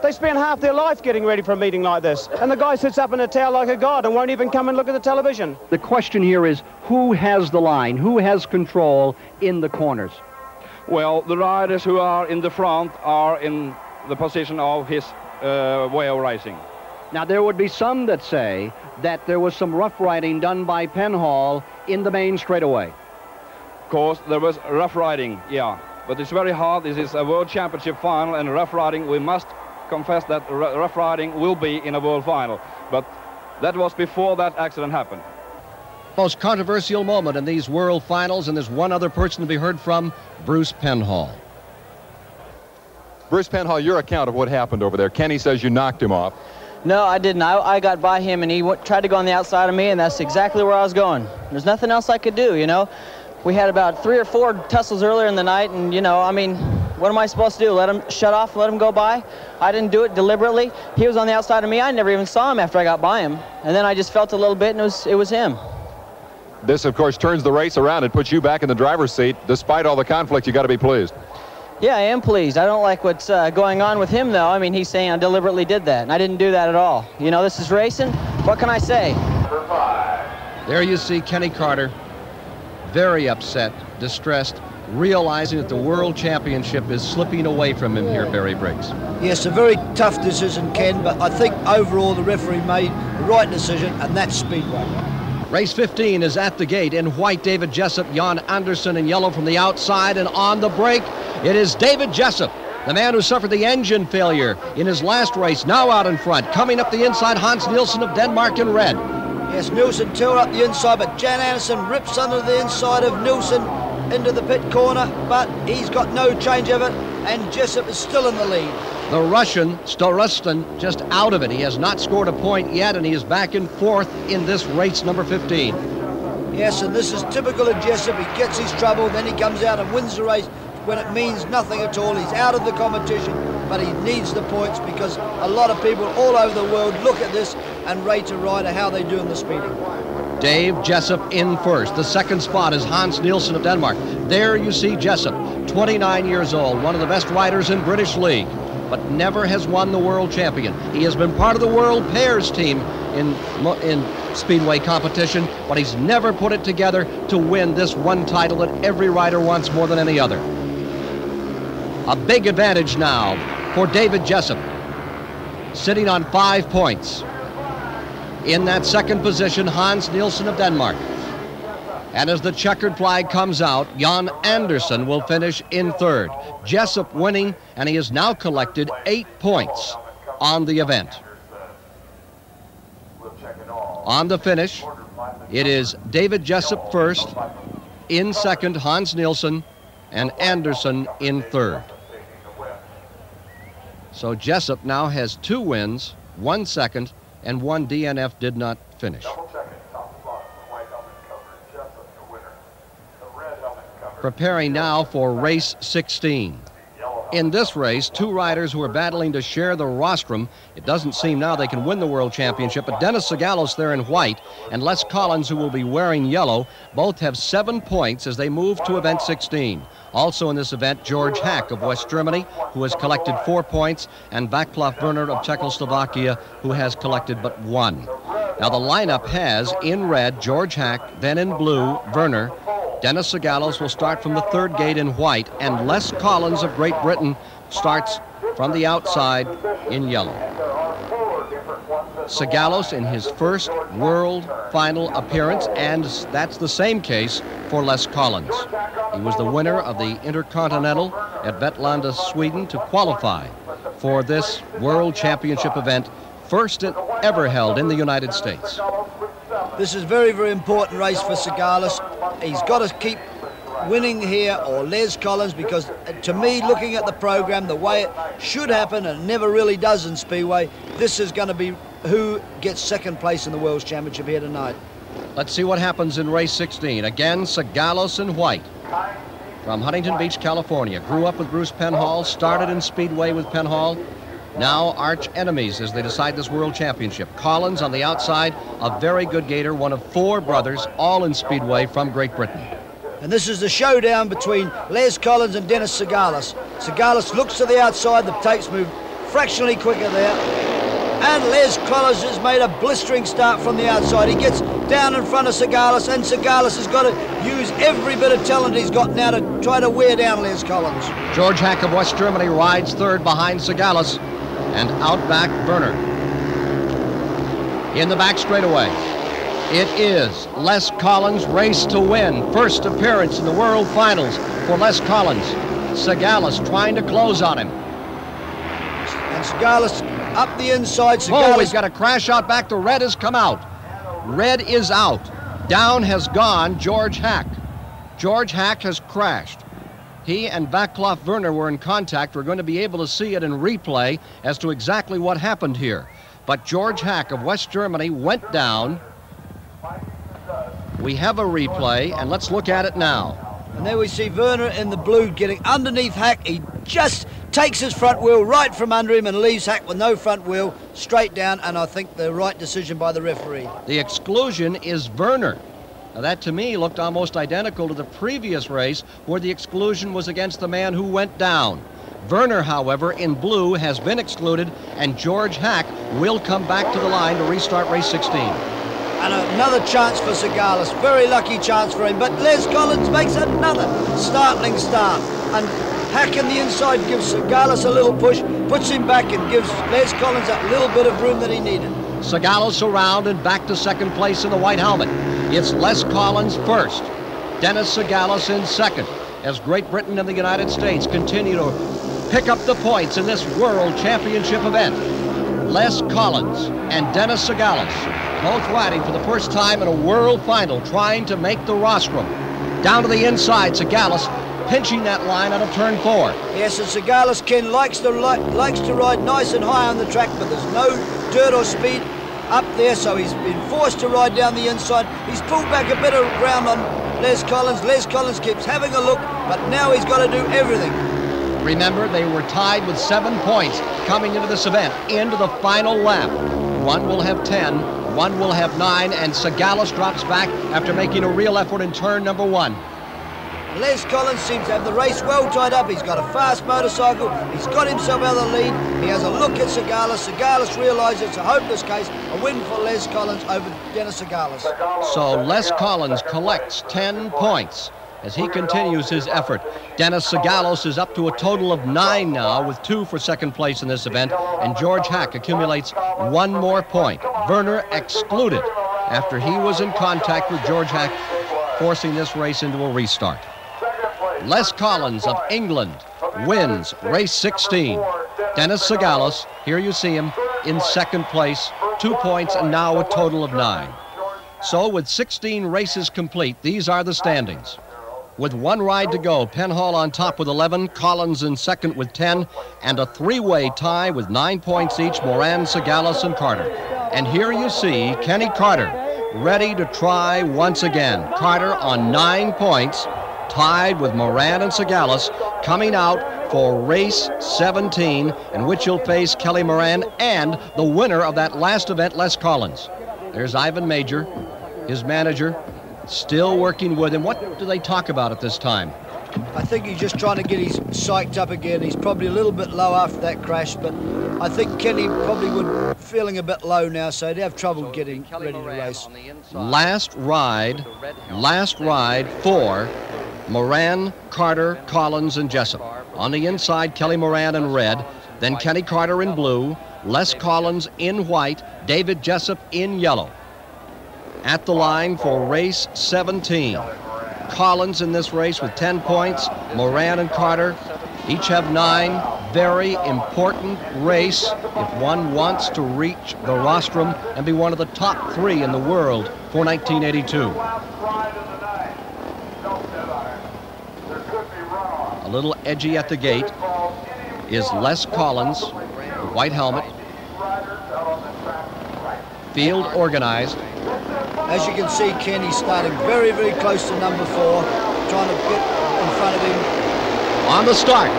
they spend half their life getting ready for a meeting like this, and the guy sits up in a towel like a god and won't even come and look at the television. The question here is, who has the line? Who has control in the corners? Well, the riders who are in the front are in the position of his way of racing. Now, there would be some that say that there was some rough riding done by Penhall in the main straightaway. Of course, there was rough riding, yeah, but it's very hard. This is a World Championship final, and rough riding, we must confess that rough riding will be in a world final, but that was before that accident happened. Most controversial moment in these world finals, and there's one other person to be heard from, Bruce Penhall. Bruce Penhall, your account of what happened over there. Kenny says you knocked him off. No, I didn't. I got by him, and he tried to go on the outside of me, and that's exactly where I was going. There's nothing else I could do, you know. We had about 3 or 4 tussles earlier in the night, and, you know, I mean, what am I supposed to do? Let him shut off, let him go by? I didn't do it deliberately. He was on the outside of me. I never even saw him after I got by him. And then I just felt a little bit, and it was him. This, of course, turns the race around and puts you back in the driver's seat. Despite all the conflict, you got to be pleased. Yeah, I am pleased. I don't like what's going on with him, though. I mean, he's saying I deliberately did that, and I didn't do that at all. You know, this is racing. What can I say? There you see Kenny Carter, very upset, distressed, realizing that the World Championship is slipping away from him here, Barry Briggs. Yes, a very tough decision, Ken, but I think overall the referee made the right decision, and that's Speedway. Race 15 is at the gate. In white, David Jessup, Jan Anderson in yellow from the outside, and on the brake, it is David Jessup, the man who suffered the engine failure in his last race, now out in front. Coming up the inside, Hans Nielsen of Denmark in red. Yes, Nielsen tore up the inside, but Jan Anderson rips under the inside of Nielsen into the pit corner, but he's got no change of it, and Jessup is still in the lead. The Russian, Starostin, just out of it. He has not scored a point yet, and he is back in 4th in this race number 15. Yes, and this is typical of Jessup. He gets his trouble, then he comes out and wins the race when it means nothing at all. He's out of the competition, but he needs the points because a lot of people all over the world look at this and rate a rider how they do in the speeding. Dave Jessup in first. The second spot is Hans Nielsen of Denmark. There you see Jessup, 29 years old, one of the best riders in British League, but never has won the world champion. He has been part of the world pairs team in Speedway competition, but he's never put it together to win this one title that every rider wants more than any other. A big advantage now for David Jessup, sitting on 5 points. In that second position, Hans Nielsen of Denmark. And as the checkered flag comes out, Jan Anderson will finish in 3rd. Jessup winning, and he has now collected 8 points on the event. On the finish, it is David Jessup first, in 2nd, Hans Nielsen, and Anderson in 3rd. So Jessup now has 2 wins, 1 second, and 1 DNF did not finish. Preparing now for race 16. In this race, two riders who are battling to share the rostrum. It doesn't seem now they can win the World Championship, but Dennis Sigalos there in white and Les Collins, who will be wearing yellow, both have 7 points as they move to event 16. Also in this event, George Hack of West Germany, who has collected 4 points, and Václav Werner of Czechoslovakia, who has collected but 1. Now the lineup has, in red, George Hack, then in blue, Werner. Dennis Sigalos will start from the third gate in white, and Les Collins of Great Britain starts from the outside in yellow. Sigalos in his first world final appearance, and that's the same case for Les Collins. He was the winner of the Intercontinental at Vetlanda, Sweden, to qualify for this World Championship event, first ever held in the United States. This is a very, very important race for Sigalos. He's got to keep winning here, or Les Collins, because to me, looking at the program, the way it should happen, and it never really does in Speedway, this is going to be who gets second place in the World Championship here tonight. Let's see what happens in race 16. Again, Sigalos in white. From Huntington Beach, California. Grew up with Bruce Penhall, started in Speedway with Penhall. Now arch enemies as they decide this World Championship. Collins on the outside, a very good gator, one of 4 brothers, all in Speedway from Great Britain. And this is the showdown between Les Collins and Dennis Sigalos. Sigalos looks to the outside, the tapes move fractionally quicker there. And Les Collins has made a blistering start from the outside. He gets down in front of Sigalos, and Sigalos has got to use every bit of talent he's got now to try to wear down Les Collins. George Hack of West Germany rides third behind Sigalos, and out back Werner. In the back straightaway, it is Les Collins' race to win. First appearance in the World Finals for Les Collins. Sigalos trying to close on him. And Sigalos up the inside. Oh, he's got a crash out back. The red has come out. Red is out. Down has gone George Hack. George Hack has crashed. He and Václav Werner were in contact. We're going to be able to see it in replay as to exactly what happened here. But George Hack of West Germany went down. We have a replay, and let's look at it now. And there we see Werner in the blue getting underneath Hack. He just takes his front wheel right from under him and leaves Hack with no front wheel, straight down, and I think the right decision by the referee. The exclusion is Werner. Now that to me looked almost identical to the previous race where the exclusion was against the man who went down. Werner, however, in blue has been excluded, and George Hack will come back to the line to restart race 16. And another chance for Sigalos, very lucky chance for him, but Les Collins makes another startling start. And Hack in the inside gives Sigalos a little push, puts him back and gives Les Collins that little bit of room that he needed. Sigalos around and back to second place in the white helmet. It's Les Collins first, Dennis Sigalos in second, as Great Britain and the United States continue to pick up the points in this World Championship event. Les Collins and Dennis Sigalos, both riding for the first time in a world final, trying to make the rostrum. Down to the inside, Sigalos pinching that line out of turn 4. Yes, and Sigalos, Ken, likes to ride nice and high on the track, but there's no dirt or speed up there, so he's been forced to ride down the inside. He's pulled back a bit of ground on Les Collins. Les Collins keeps having a look, but now he's got to do everything. Remember, they were tied with 7 points coming into this event, into the final lap. One will have 10, one will have 9, and Sigalos drops back after making a real effort in turn number 1. Les Collins seems to have the race well tied up. He's got a fast motorcycle. He's got himself out of the lead. He has a look at Sigalos. Sigalos realises it's a hopeless case. A win for Les Collins over Dennis Sigalos. So Les Collins collects 10 points as he continues his effort. Dennis Sigalos is up to a total of 9 now, with 2 for second place in this event, and George Hack accumulates 1 more point. Werner excluded after he was in contact with George Hack, forcing this race into a restart. Les Collins of England wins race 16. Dennis Sigalos, here you see him, in second place, 2 points, and now a total of 9. So with 16 races complete, these are the standings. With 1 ride to go, Penhall on top with 11, Collins in second with 10, and a 3-way tie with 9 points each, Moran, Sigalos, and Carter. And here you see Kenny Carter ready to try once again. Carter on 9 points, tied with Moran and Sigalos, coming out for race 17, in which he'll face Kelly Moran and the winner of that last event, Les Collins. There's Ivan Major, his manager, still working with him. What do they talk about at this time? I think he's just trying to get his psyched up again. He's probably a little bit low after that crash, but I think Kenny probably would feeling a bit low now, so he'd have trouble getting ready to race. Last ride for Moran, Carter, Collins, and Jessup. On the inside, Kelly Moran in red, then Kenny Carter in blue, Les Collins in white, David Jessup in yellow. At the line for race 17. Collins in this race with 10 points. Moran and Carter each have 9. Very important race if one wants to reach the rostrum and be one of the top 3 in the world for 1982. A little edgy at the gate is Les Collins, the white helmet. Field organized. As you can see, Kenny's starting very, very close to number 4, trying to get in front of him. On the start.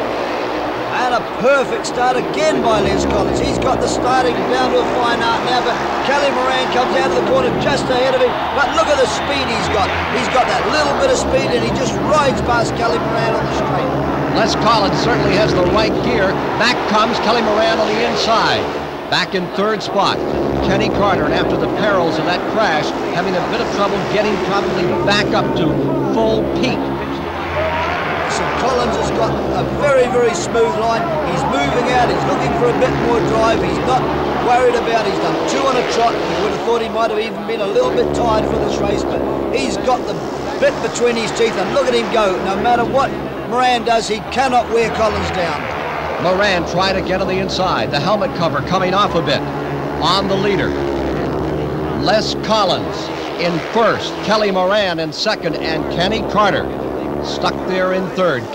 And a perfect start again by Les Collins. He's got the starting down to a fine art now, but Kelly Moran comes out of the corner just ahead of him. But look at the speed he's got. He's got that little bit of speed, and he just rides past Kelly Moran on the straight. Les Collins certainly has the right gear. Back comes Kelly Moran on the inside. Back in 3rd spot, Kenny Carter, and after the perils of that crash, having a bit of trouble getting probably back up to full peak. So Collins has got a very, very smooth line. He's moving out. He's looking for a bit more drive. He's not worried about it. He's done 2 on a trot. You would have thought he might have even been a little bit tired for this race, but he's got the bit between his teeth, and look at him go. No matter what Moran does, he cannot wear Collins down. Moran trying to get on the inside. The helmet cover coming off a bit. On the leader, Les Collins in 1st, Kelly Moran in 2nd, and Kenny Carter stuck there in 3rd,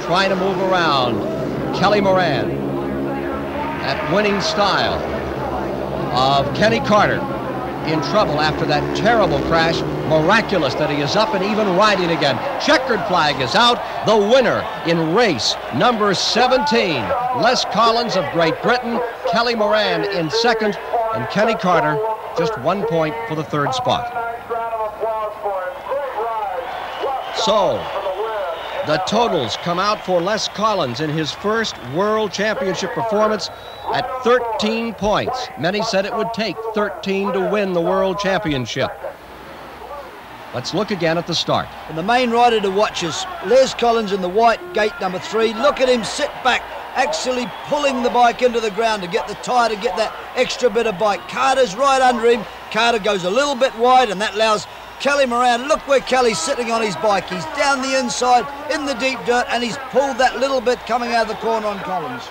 trying to move around Kelly Moran. That winning style of Kenny Carter in trouble after that terrible crash. Miraculous that he is up and even riding again. Checkered flag is out. The winner in race number 17, Les Collins of Great Britain, Kelly Moran in 2nd, and Kenny Carter just 1 point for the 3rd spot. So, the totals come out for Les Collins in his first World Championship performance at 13 points. Many said it would take 13 to win the World Championship. Let's look again at the start. And the main rider to watch is Les Collins in the white, gate number 3. Look at him sit back, actually pulling the bike into the ground to get the tyre, to get that extra bit of bike. Carter's right under him. Carter goes a little bit wide, and that allows Kelly Moran. Look where Kelly's sitting on his bike. He's down the inside in the deep dirt, and he's pulled that little bit coming out of the corner on Collins.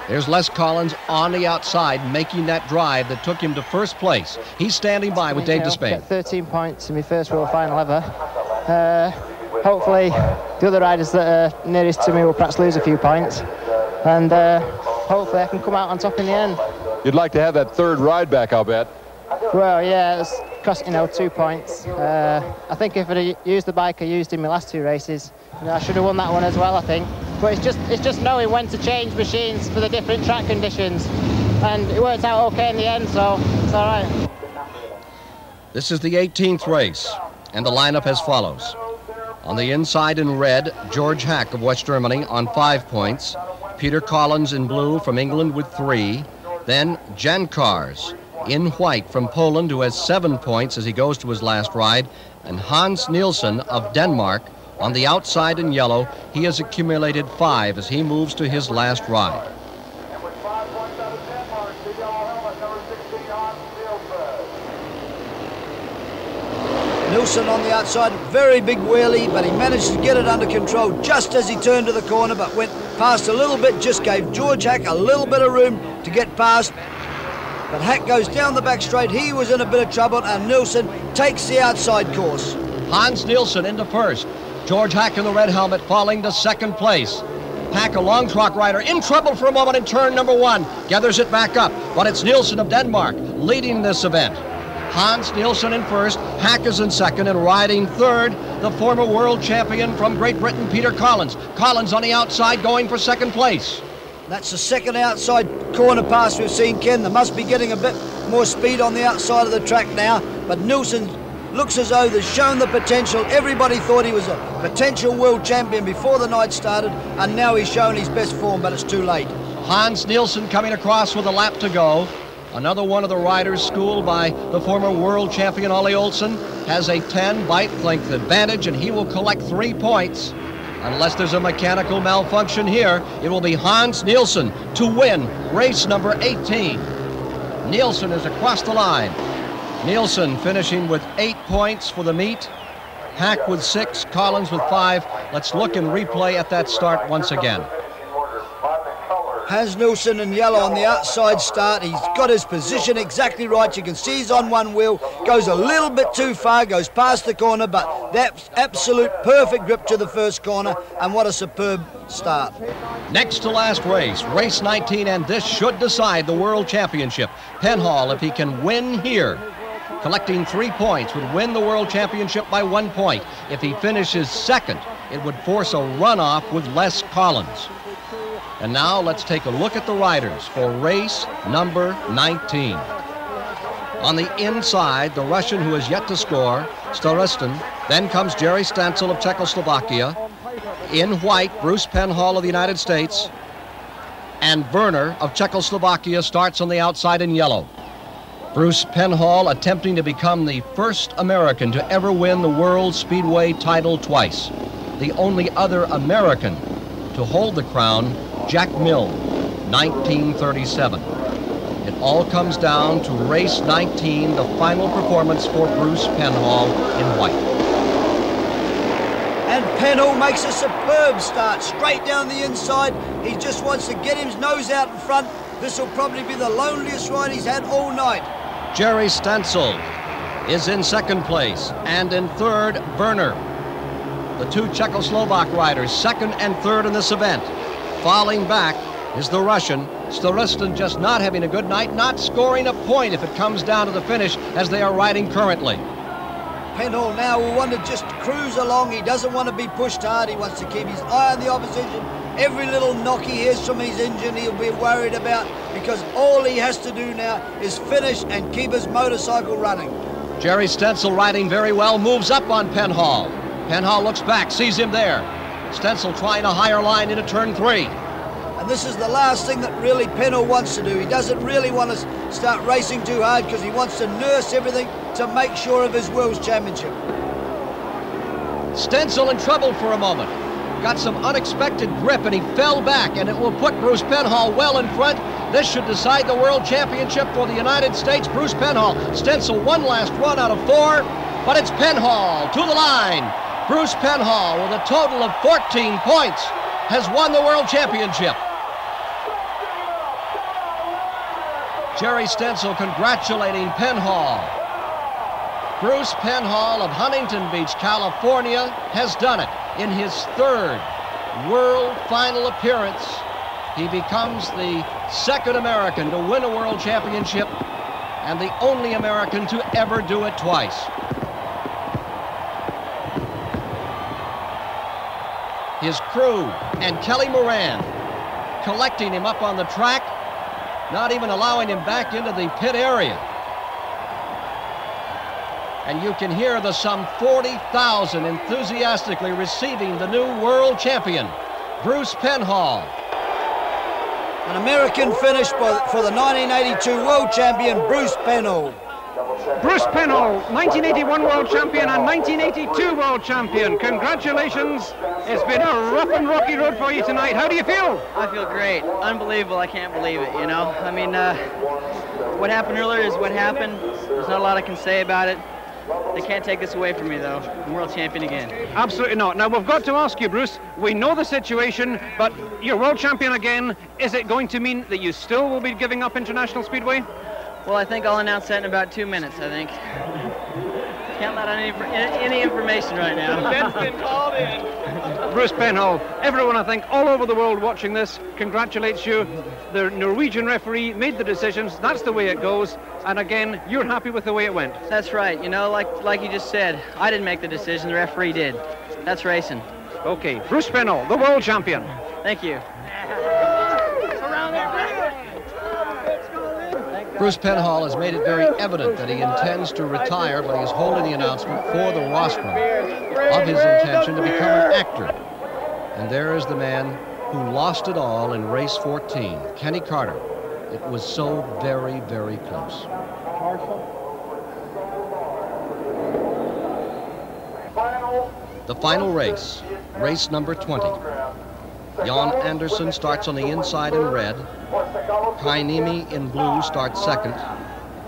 There's Les Collins on the outside making that drive that took him to 1st place. He's standing by with Dave Despain. 13 points in my first World Final ever. Hopefully the other riders that are nearest to me will perhaps lose a few points, and hopefully I can come out on top in the end. You'd like to have that 3rd ride back, I'll bet. Well, yeah, it's cost 2 points. I think if I'd used the bike I used in my last 2 races, I should have won that one as well, I think. But it's just knowing when to change machines for the different track conditions, and it worked out okay in the end, so it's all right. This is the 18th race, and the lineup as follows. On the inside in red, George Hack of West Germany on 5 points. Peter Collins in blue from England with 3. Then Jan Kars in white from Poland, who has 7 points as he goes to his last ride. And Hans Nielsen of Denmark on the outside in yellow. He has accumulated 5 as he moves to his last ride. Nielsen on the outside, very big wheelie, but he managed to get it under control just as he turned to the corner, but went past a little bit, just gave George Hack a little bit of room to get past. But Hack goes down the back straight. He was in a bit of trouble, and Nielsen takes the outside course. Hans Nielsen into 1st. George Hack in the red helmet falling to 2nd place. Hack, a long truck rider, in trouble for a moment in turn number 1. Gathers it back up, but it's Nielsen of Denmark leading this event. Hans Nielsen in first, Hack is in second, and riding third, the former world champion from Great Britain, Peter Collins. Collins on the outside going for second place. That's the second outside corner pass we've seen, Ken. They must be getting a bit more speed on the outside of the track now, but Nielsen looks as though they've shown the potential. Everybody thought he was a potential world champion before the night started, and now he's shown his best form, but it's too late. Hans Nielsen coming across with a lap to go. Another one of the riders schooled by the former world champion Ollie Olsen has a 10 bike length advantage, and he will collect 3 points. Unless there's a mechanical malfunction here, it will be Hans Nielsen to win race number 18. Nielsen is across the line. Nielsen finishing with 8 points for the meet. Hack with 6, Collins with 5. Let's look and replay at that start once again. Hans Nielsen in yellow on the outside start. He's got his position exactly right. You can see he's on one wheel, goes a little bit too far, goes past the corner, but that's absolute perfect grip to the first corner, and what a superb start. Next to last race, race 19, and this should decide the world championship. Penhall, if he can win here, collecting 3 points, would win the world championship by 1 point. If he finishes second, it would force a runoff with Les Collins. And now let's take a look at the riders for race number 19. On the inside, the Russian who has yet to score, Starostin. Then comes Jerry Stancil of Czechoslovakia. In white, Bruce Penhall of the United States. And Werner of Czechoslovakia starts on the outside in yellow. Bruce Penhall attempting to become the first American to ever win the World Speedway title twice. The only other American to hold the crown, Jack Milne, 1937. It all comes down to race 19, the final performance for Bruce Penhall in white. And Penhall makes a superb start, straight down the inside. He just wants to get his nose out in front. This will probably be the loneliest ride he's had all night. Jerry Stancil is in second place, and in third, Werner. The two Czechoslovak riders, second and third in this event. Falling back is the Russian, Starostin, just not having a good night, not scoring a point if it comes down to the finish as they are riding currently. Penhall now will want to just cruise along. He doesn't want to be pushed hard. He wants to keep his eye on the opposition. Every little knock he hears from his engine, he'll be worried about, because all he has to do now is finish and keep his motorcycle running. Jerry Stancil riding very well, moves up on Penhall. Penhall looks back, sees him there. Stancil trying a higher line into turn 3. And this is the last thing that really Penhall wants to do. He doesn't really want to start racing too hard because he wants to nurse everything to make sure of his World Championship. Stancil in trouble for a moment. Got some unexpected grip and he fell back, and it will put Bruce Penhall well in front. This should decide the World Championship for the United States. Bruce Penhall, Stancil one last run out of 4, but it's Penhall to the line. Bruce Penhall, with a total of 14 points, has won the World Championship. Jerry Stancil congratulating Penhall. Bruce Penhall of Huntington Beach, California, has done it. In his 3rd World Final appearance, he becomes the 2nd American to win a World Championship and the only American to ever do it twice. His crew and Kelly Moran collecting him up on the track, not even allowing him back into the pit area. And you can hear the some 40,000 enthusiastically receiving the new world champion, Bruce Penhall. An American finish for the 1982 world champion, Bruce Penhall. Bruce Penhall, 1981 world champion and 1982 world champion. Congratulations. It's been a rough and rocky road for you tonight. How do you feel? I feel great. Unbelievable. I can't believe it, you know. I mean, what happened earlier is what happened. There's not a lot I can say about it. They can't take this away from me, though. I'm world champion again. Absolutely not. Now, we've got to ask you, Bruce, we know the situation, but you're world champion again. Is it going to mean that you still will be giving up International Speedway? Well, I think I'll announce that in about 2 minutes, I think. Can't let out any information right now. Ben's been called in. Bruce Penhall, everyone, I think, all over the world watching this congratulates you. The Norwegian referee made the decisions. That's the way it goes. And again, you're happy with the way it went. That's right. You know, like you just said, I didn't make the decision. The referee did. That's racing. Okay, Bruce Penhall, the world champion. Thank you. Bruce Penhall has made it very evident that he intends to retire, but he is holding the announcement for the rostrum of his intention to become an actor. And there is the man who lost it all in race 14, Kenny Carter. It was so very, very close. The final race, race number 20. Jan Andersen starts on the inside in red. Kai Niemi in blue starts second.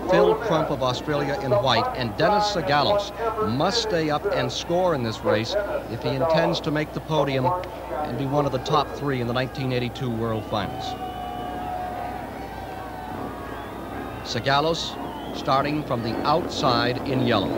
Phil Crump of Australia in white. And Dennis Sagalos must stay up and score in this race if he intends to make the podium and be one of the top 3 in the 1982 World Finals. Sagalos starting from the outside in yellow.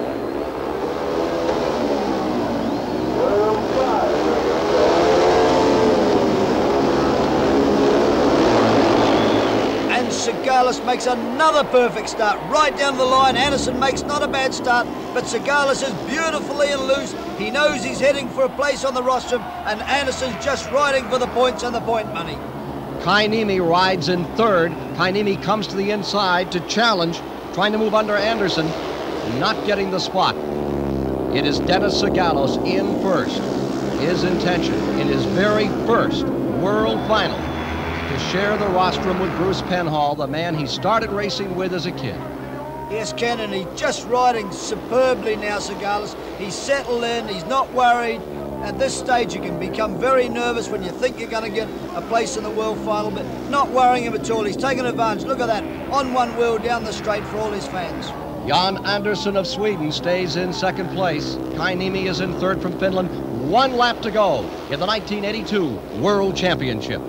Sagalas makes another perfect start right down the line. Anderson makes not a bad start, but Sagalas is beautifully and loose. He knows he's heading for a place on the rostrum, and Anderson's just riding for the points and the point money. Kai Niemi rides in third. Kai Niemi comes to the inside to challenge, trying to move under Anderson, not getting the spot. It is Dennis Sagalos in first. His intention in his very first World Final to share the rostrum with Bruce Penhall, the man he started racing with as a kid. Yes, Ken, and he's just riding superbly now, Sagalas. He's settled in, he's not worried. At this stage, you can become very nervous when you think you're going to get a place in the World Final, but not worrying him at all. He's taking advantage. Look at that, on one wheel down the straight for all his fans. Jan Andersen of Sweden stays in second place. Kai Niemi is in third from Finland. 1 lap to go in the 1982 World Championship.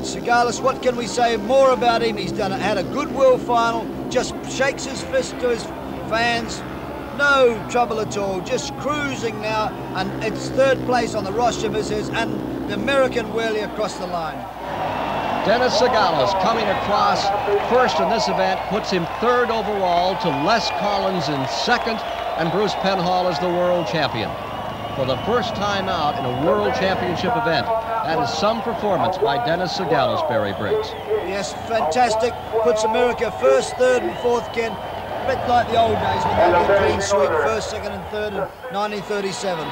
Sagalas, what can we say more about him? He's had a good World Final, just shakes his fist to his fans. No trouble at all, just cruising now, and it's third place on the rostrum is his, and the American wheelie across the line. Dennis Sagalos coming across first in this event, puts him third overall to Les Collins in second, and Bruce Penhall is the world champion. For the first time out in a World Championship event. That is some performance by Dennis Sagalos, Barry Briggs. Yes, fantastic. Puts America first, third, and fourth, Ken. A bit like the old days when they did clean sweep, first, second, and third in 1937.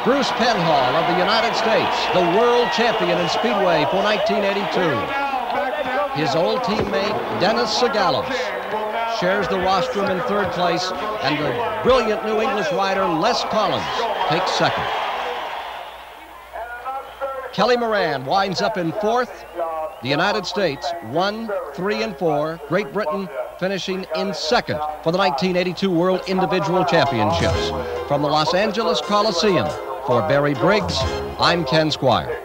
Bruce Penhall of the United States, the world champion in Speedway for 1982. His old teammate, Dennis Sagalos, shares the rostrum in third place, and the brilliant New English rider Les Collins takes second. Kelly Moran winds up in fourth. The United States 1, 3, and 4. Great Britain finishing in second for the 1982 World Individual Championships. From the Los Angeles Coliseum, for Barry Briggs, I'm Ken Squire.